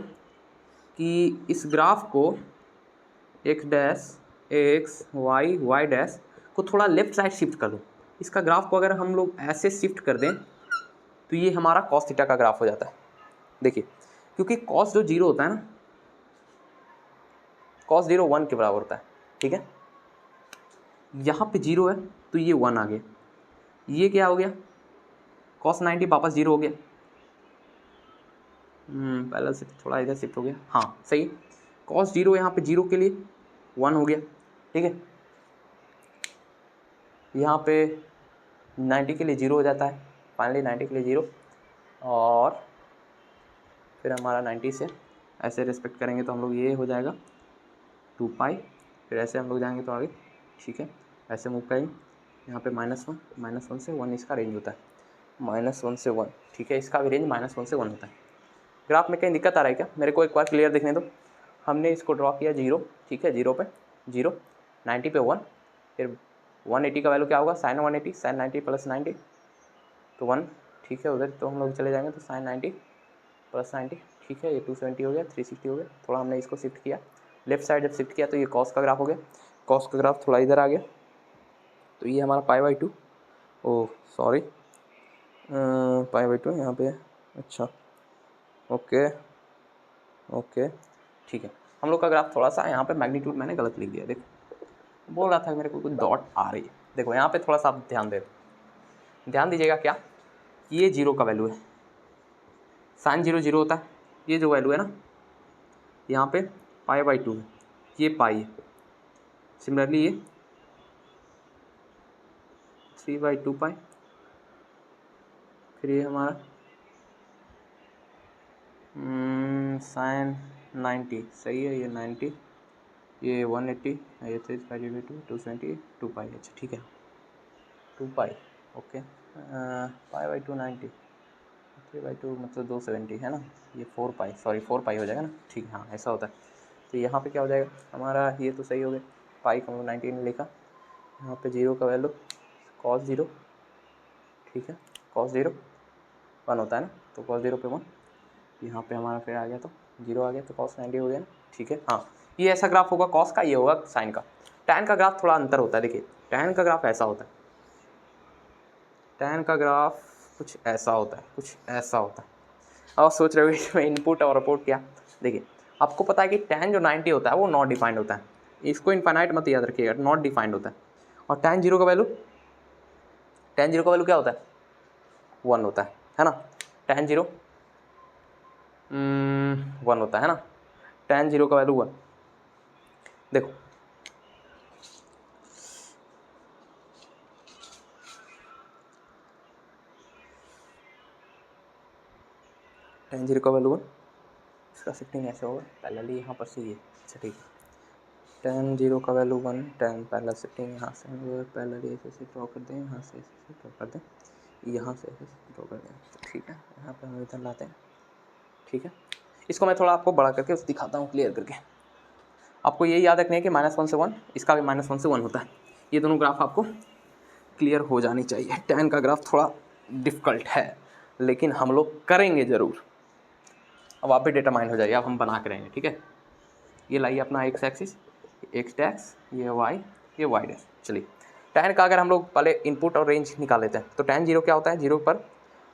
कि इस ग्राफ को X dash X Y Y dash को थोड़ा लेफ्ट साइड शिफ्ट कर दो। इसका ग्राफ को अगर हम लोग ऐसे शिफ्ट कर दें तो ये हमारा कॉस थीटा का ग्राफ हो जाता है। देखिए क्योंकि कॉस जो जीरो होता है ना, कॉस जीरो 1 के बराबर होता है, ठीक है। यहाँ पे जीरो है तो ये 1 आ गया, ये क्या हो गया कॉस 90 वापस जीरो हो गया, पहले से थोड़ा इधर शिफ्ट हो गया, हाँ सही। कॉस जीरो यहाँ पे जीरो के लिए 1 हो गया, ठीक है। यहाँ पे 90 के लिए जीरो हो जाता है, फाइनली 90 के लिए जीरो, और फिर हमारा 90 से ऐसे रिस्पेक्ट करेंगे तो हम लोग ये हो जाएगा 2 पाई, फिर ऐसे हम लोग जाएंगे तो आगे, ठीक है। ऐसे मूव करेंगे, यहाँ पे -1 से 1 इसका रेंज होता है, -1 से 1, ठीक है। इसका भी रेंज -1 से 1 होता है। ग्राफ में कहीं दिक्कत आ रहा है क्या, मेरे को एक बार क्लियर देखने दो। हमने इसको ड्रॉ किया जीरो, ठीक है, जीरो पे जीरो, 90 पे 1, फिर 180 का वैल्यू क्या होगा साइन 180, साइन 90 प्लस 90 तो 1, ठीक है। उधर तो हम लोग चले जाएंगे तो साइन 90 प्लस 90, ठीक है। ये 270 हो गया, 360 हो गया, थोड़ा हमने इसको शिफ्ट किया लेफ्ट साइड, जब शिफ्ट किया तो ये कॉस का ग्राफ हो गया, कॉस का ग्राफ थोड़ा इधर आ गया, तो ये हमारा π/2, ओह सॉरी π/2 यहाँ पे, अच्छा ओके ओके, ठीक है। हम लोग का ग्राफ थोड़ा सा यहाँ पे मैग्नीट्यूड मैंने गलत लिख दिया, देखो बोल रहा था मेरे को कुछ डॉट आ रही है, देखो यहाँ पे थोड़ा सा आप ध्यान दीजिएगा क्या, ये जीरो का वैल्यू है, साइन जीरो जीरो होता है, ये जो वैल्यू है ना यहाँ पे π/2 है, ये पाई है। सिमिलरली ये 3/2 पाई, फिर ये हमारा साइन 90 सही है, ये 90, ये 180, ये 3/2 270 2 पाई, अच्छा ठीक है 2 पाई, ओके। π/2 90, 3/2 मतलब 270 है ना, ये 4 पाई, सॉरी 4 पाई हो जाएगा ना, ठीक है, हाँ ऐसा होता है। तो यहाँ पे क्या हो जाएगा हमारा, ये तो सही हो गया, पाई को 90 ने लिखा, यहाँ पे जीरो का वैल्यू कॉस जीरो, ठीक है, कॉस जीरो 1 होता है ना, तो कॉस जीरो पे 1, यहाँ पे हमारा फिर आ गया तो जीरो आ गया, तो कॉस 90 हो गया ना, ठीक है। हाँ ये ऐसा ग्राफ होगा कॉस का, ये होगा साइन का। टैन का ग्राफ थोड़ा अंतर होता है, देखिए टैन का ग्राफ ऐसा होता है, टैन का ग्राफ कुछ ऐसा होता है, कुछ ऐसा होता है। और सोच रहे हो कि इनपुट और आउटपुट क्या, देखिए आपको पता है कि टैन जो 90 होता है वो नॉट डिफाइंड होता है, इसको इनफाइनाइट मत याद रखिएगा, नॉट डिफाइंड होता है। और टैन जीरो का वैल्यू क्या होता है 1 होता है ना, टैन जीरो 1 होता है ना, टैन जीरो का वैल्यू 1, देखो टैन जीरो का वैल्यू 1, इसका शिफ्टिंग ऐसे होगा पहले यहाँ पर से ये, अच्छा ठीक है, टैन जीरो का वैल्यू 1, टैन पहला शिफ्टिंग यहाँ से पहले ऐसे ड्रॉ कर दें, यहाँ से ऐसे ड्रॉ कर दें, यहाँ से ऐसे ड्रॉ कर दें, तो ठीक है। यहाँ पे हम इधर लाते हैं, ठीक है। इसको मैं थोड़ा आपको बड़ा करके दिखाता हूँ क्लियर करके। आपको ये याद रखना है कि -1 से 1, इसका भी -1 से 1 होता है। ये दोनों ग्राफ आपको क्लियर हो जानी चाहिए। टैन का ग्राफ थोड़ा डिफ़िकल्ट है लेकिन हम लोग करेंगे ज़रूर। अब आप भी डिटरमाइंड हो जाइए, अब हम बना के रहेंगे, ठीक है। ये लाइए अपना एक्स एक्सिस, एक्स डैश, ये वाई डैश। चलिए टैन का अगर हम लोग पहले इनपुट और रेंज निकाल लेते हैं तो टैन जीरो क्या होता है, जीरो पर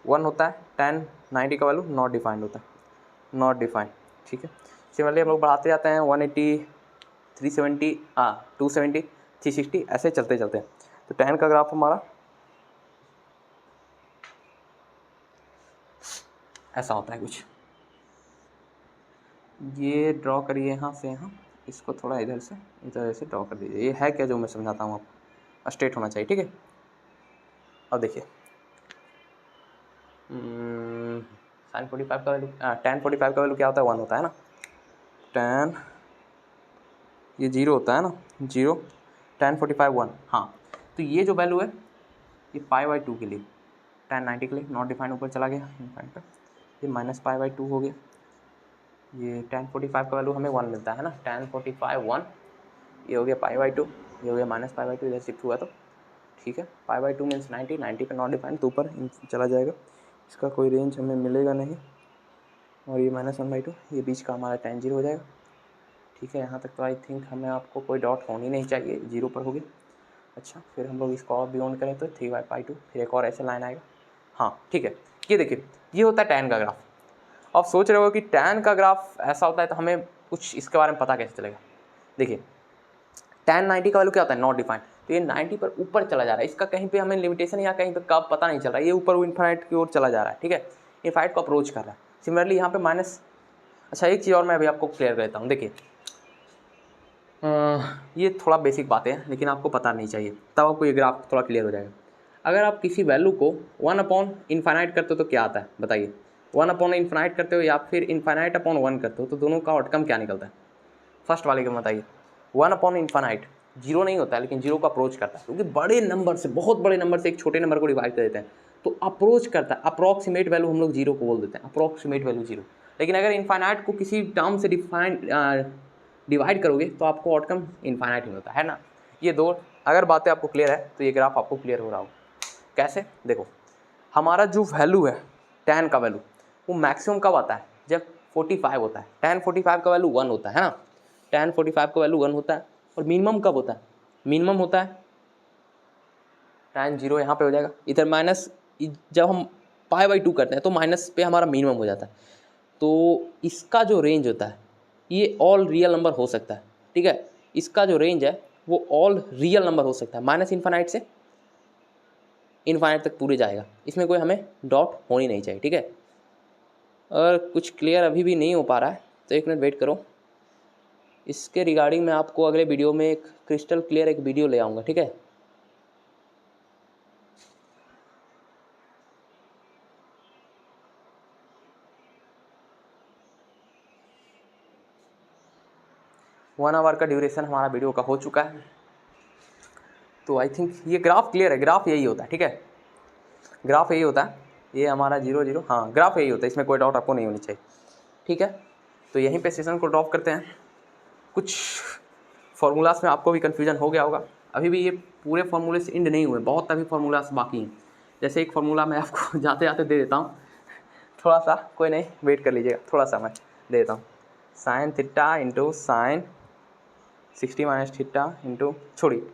1 होता है, टैन 90 का वैल्यू नॉट डिफाइंड होता है, नॉट डिफाइंड, ठीक है। सिमिलरली हम लोग बढ़ाते जाते हैं 180, 370, 270, 360, ऐसे चलते चलते हैं। तो tan का ग्राफ हमारा ऐसा होता है कुछ। ये ड्रॉ करिए यहाँ से यहाँ, इसको थोड़ा इधर से ड्रॉ कर दीजिए। ये है क्या जो मैं समझाता हूँ आपको, स्ट्रेट होना चाहिए, ठीक है। अब देखिए sin 45 का वैल्यू, tan 45 का वैल्यू क्या होता है, 1 होता है ना। tan ये 0 होता है ना, 0, tan 45 1। हाँ, तो ये जो वैल्यू है ये π/2 के लिए, tan 90 के लिए नॉट डिफाइंड ऊपर चला गया इनफाइनाइट पे, ये -π/2 हो गया। ये tan 45 का वैल्यू हमें 1 मिलता है ना, tan 45 1, ये हो गया π/2, ये हो गया -π/2, इधर शिफ्ट हुआ तो ठीक है। π/2 मीन्स 90, 90 पे नॉट डिफाइंड तो ऊपर चला जाएगा, इसका कोई रेंज हमें मिलेगा नहीं। और ये -1/2, ये बीच का हमारा tan 0 हो जाएगा, ठीक है। यहाँ तक तो आई थिंक हमें आपको कोई डॉट होनी नहीं चाहिए, 0 पर होगी। अच्छा, फिर हम लोग इसको और बियॉन्ड करें तो 3/2, फिर एक और ऐसे लाइन आएगा। हाँ ठीक है, ये देखिए ये होता है tan का ग्राफ। अब सोच रहे हो कि tan का ग्राफ ऐसा होता है तो हमें कुछ इसके बारे में पता कैसे चलेगा। देखिए tan 90 का वैल्यू क्या होता है, नॉट डिफाइंड, तो ये 90 पर ऊपर चला जा रहा है, इसका कहीं पे हमें लिमिटेशन या कहीं पे कब पता नहीं चल रहा है, ये ऊपर इन्फाइनाइट की ओर चला जा रहा है, ठीक है, इन्फाइनाइट को अप्रोच कर रहा है। सिमिलरली यहाँ पे माइनस, अच्छा एक चीज़ और मैं अभी आपको क्लियर कर देता हूँ। देखिए ये थोड़ा बेसिक बातें हैं लेकिन आपको पता नहीं चाहिए, तब आपको ये ग्राफ थोड़ा क्लियर हो जाएगा। अगर आप किसी वैल्यू को 1/इन्फाइनाइट करते हो तो क्या आता है बताइए, 1/इन्फाइनाइट करते हो या फिर इन्फाइनाइट अपॉन 1 करते हो तो दोनों का आउटकम क्या निकलता है। फर्स्ट वाले का बताइए, 1/इन्फाइनाइट 0 नहीं होता है लेकिन 0 को अप्रोच करता है, क्योंकि बड़े नंबर से, बहुत बड़े नंबर से एक छोटे नंबर को डिवाइड कर देते हैं तो अप्रोच करता है। अप्रॉक्सीमेट वैल्यू हम लोग 0 को बोल देते हैं, अप्रॉक्सीमेट वैल्यू 0। लेकिन अगर इन्फाइनाइट को किसी टर्म से डिवाइड करोगे तो आपको आउटकम इन्फाइनाइट ही होता है ना। ये दो अगर बातें आपको क्लियर है तो ये ग्राफ आपको क्लियर हो रहा हो। कैसे, देखो हमारा जो वैल्यू है tan का वैल्यू वो मैक्सिमम कब आता है, जब 45 होता है। tan 45 का वैल्यू 1 होता है ना, tan 45 का वैल्यू 1 होता है। और मिनिमम कब होता है, मिनिमम होता है tan 0 यहाँ पे हो जाएगा, इधर माइनस, जब हम π/2 करते हैं तो माइनस पे हमारा मिनिमम हो जाता है। तो इसका जो रेंज होता है ये ऑल रियल नंबर हो सकता है, ठीक है। इसका जो रेंज है वो ऑल रियल नंबर हो सकता है, माइनस इन्फाइनाइट से इन्फाइनाइट तक पूरे जाएगा, इसमें कोई हमें डॉट होनी नहीं चाहिए, ठीक है। और कुछ क्लियर अभी भी नहीं हो पा रहा है तो 1 मिनट वेट करो, इसके रिगार्डिंग मैं आपको अगले वीडियो में एक क्रिस्टल क्लियर एक वीडियो ले आऊँगा, ठीक है। वन आवर का ड्यूरेशन हमारा वीडियो का हो चुका है, तो आई थिंक ये ग्राफ क्लियर है। ग्राफ यही होता है, ठीक है, ग्राफ यही होता है, ये हमारा 0 0, हाँ ग्राफ यही होता है, इसमें कोई डाउट आपको नहीं होनी चाहिए, ठीक है। तो यहीं पे सेशन को ड्रॉप करते हैं। कुछ फार्मूलास में आपको भी कन्फ्यूजन हो गया होगा, अभी भी ये पूरे फार्मूले से इंड नहीं हुए, बहुत अभी फार्मूलास बाकी हैं। जैसे एक फार्मूला मैं आपको जाते जाते दे देता हूँ, थोड़ा सा, कोई नहीं वेट कर लीजिएगा, थोड़ा सा मैं दे देता हूँ। Sine theta into sine 60 minus theta into, छोड़िए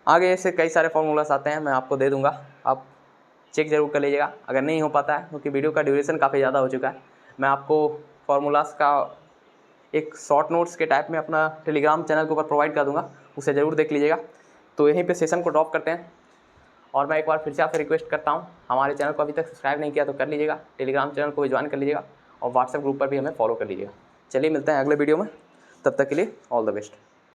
आगे ऐसे कई सारे फार्मूलास आते हैं, मैं आपको दे दूंगा, आप चेक ज़रूर कर लीजिएगा। अगर नहीं हो पाता है क्योंकि वीडियो का ड्यूरेशन काफ़ी ज़्यादा हो चुका है, मैं आपको फार्मूलास का एक शॉर्ट नोट्स के टाइप में अपना टेलीग्राम चैनल के ऊपर प्रोवाइड कर दूंगा, उसे ज़रूर देख लीजिएगा। तो यहीं पे सेशन को ड्रॉप करते हैं। और मैं एक बार फिर से आपसे रिक्वेस्ट करता हूँ, हमारे चैनल को अभी तक सब्सक्राइब नहीं किया तो कर लीजिएगा, टेलीग्राम चैनल को भी ज्वाइन कर लीजिएगा और व्हाट्सएप ग्रुप पर भी हमें फॉलो कर लीजिएगा। चलिए मिलते हैं अगले वीडियो में, तब तक के लिए ऑल द बेस्ट।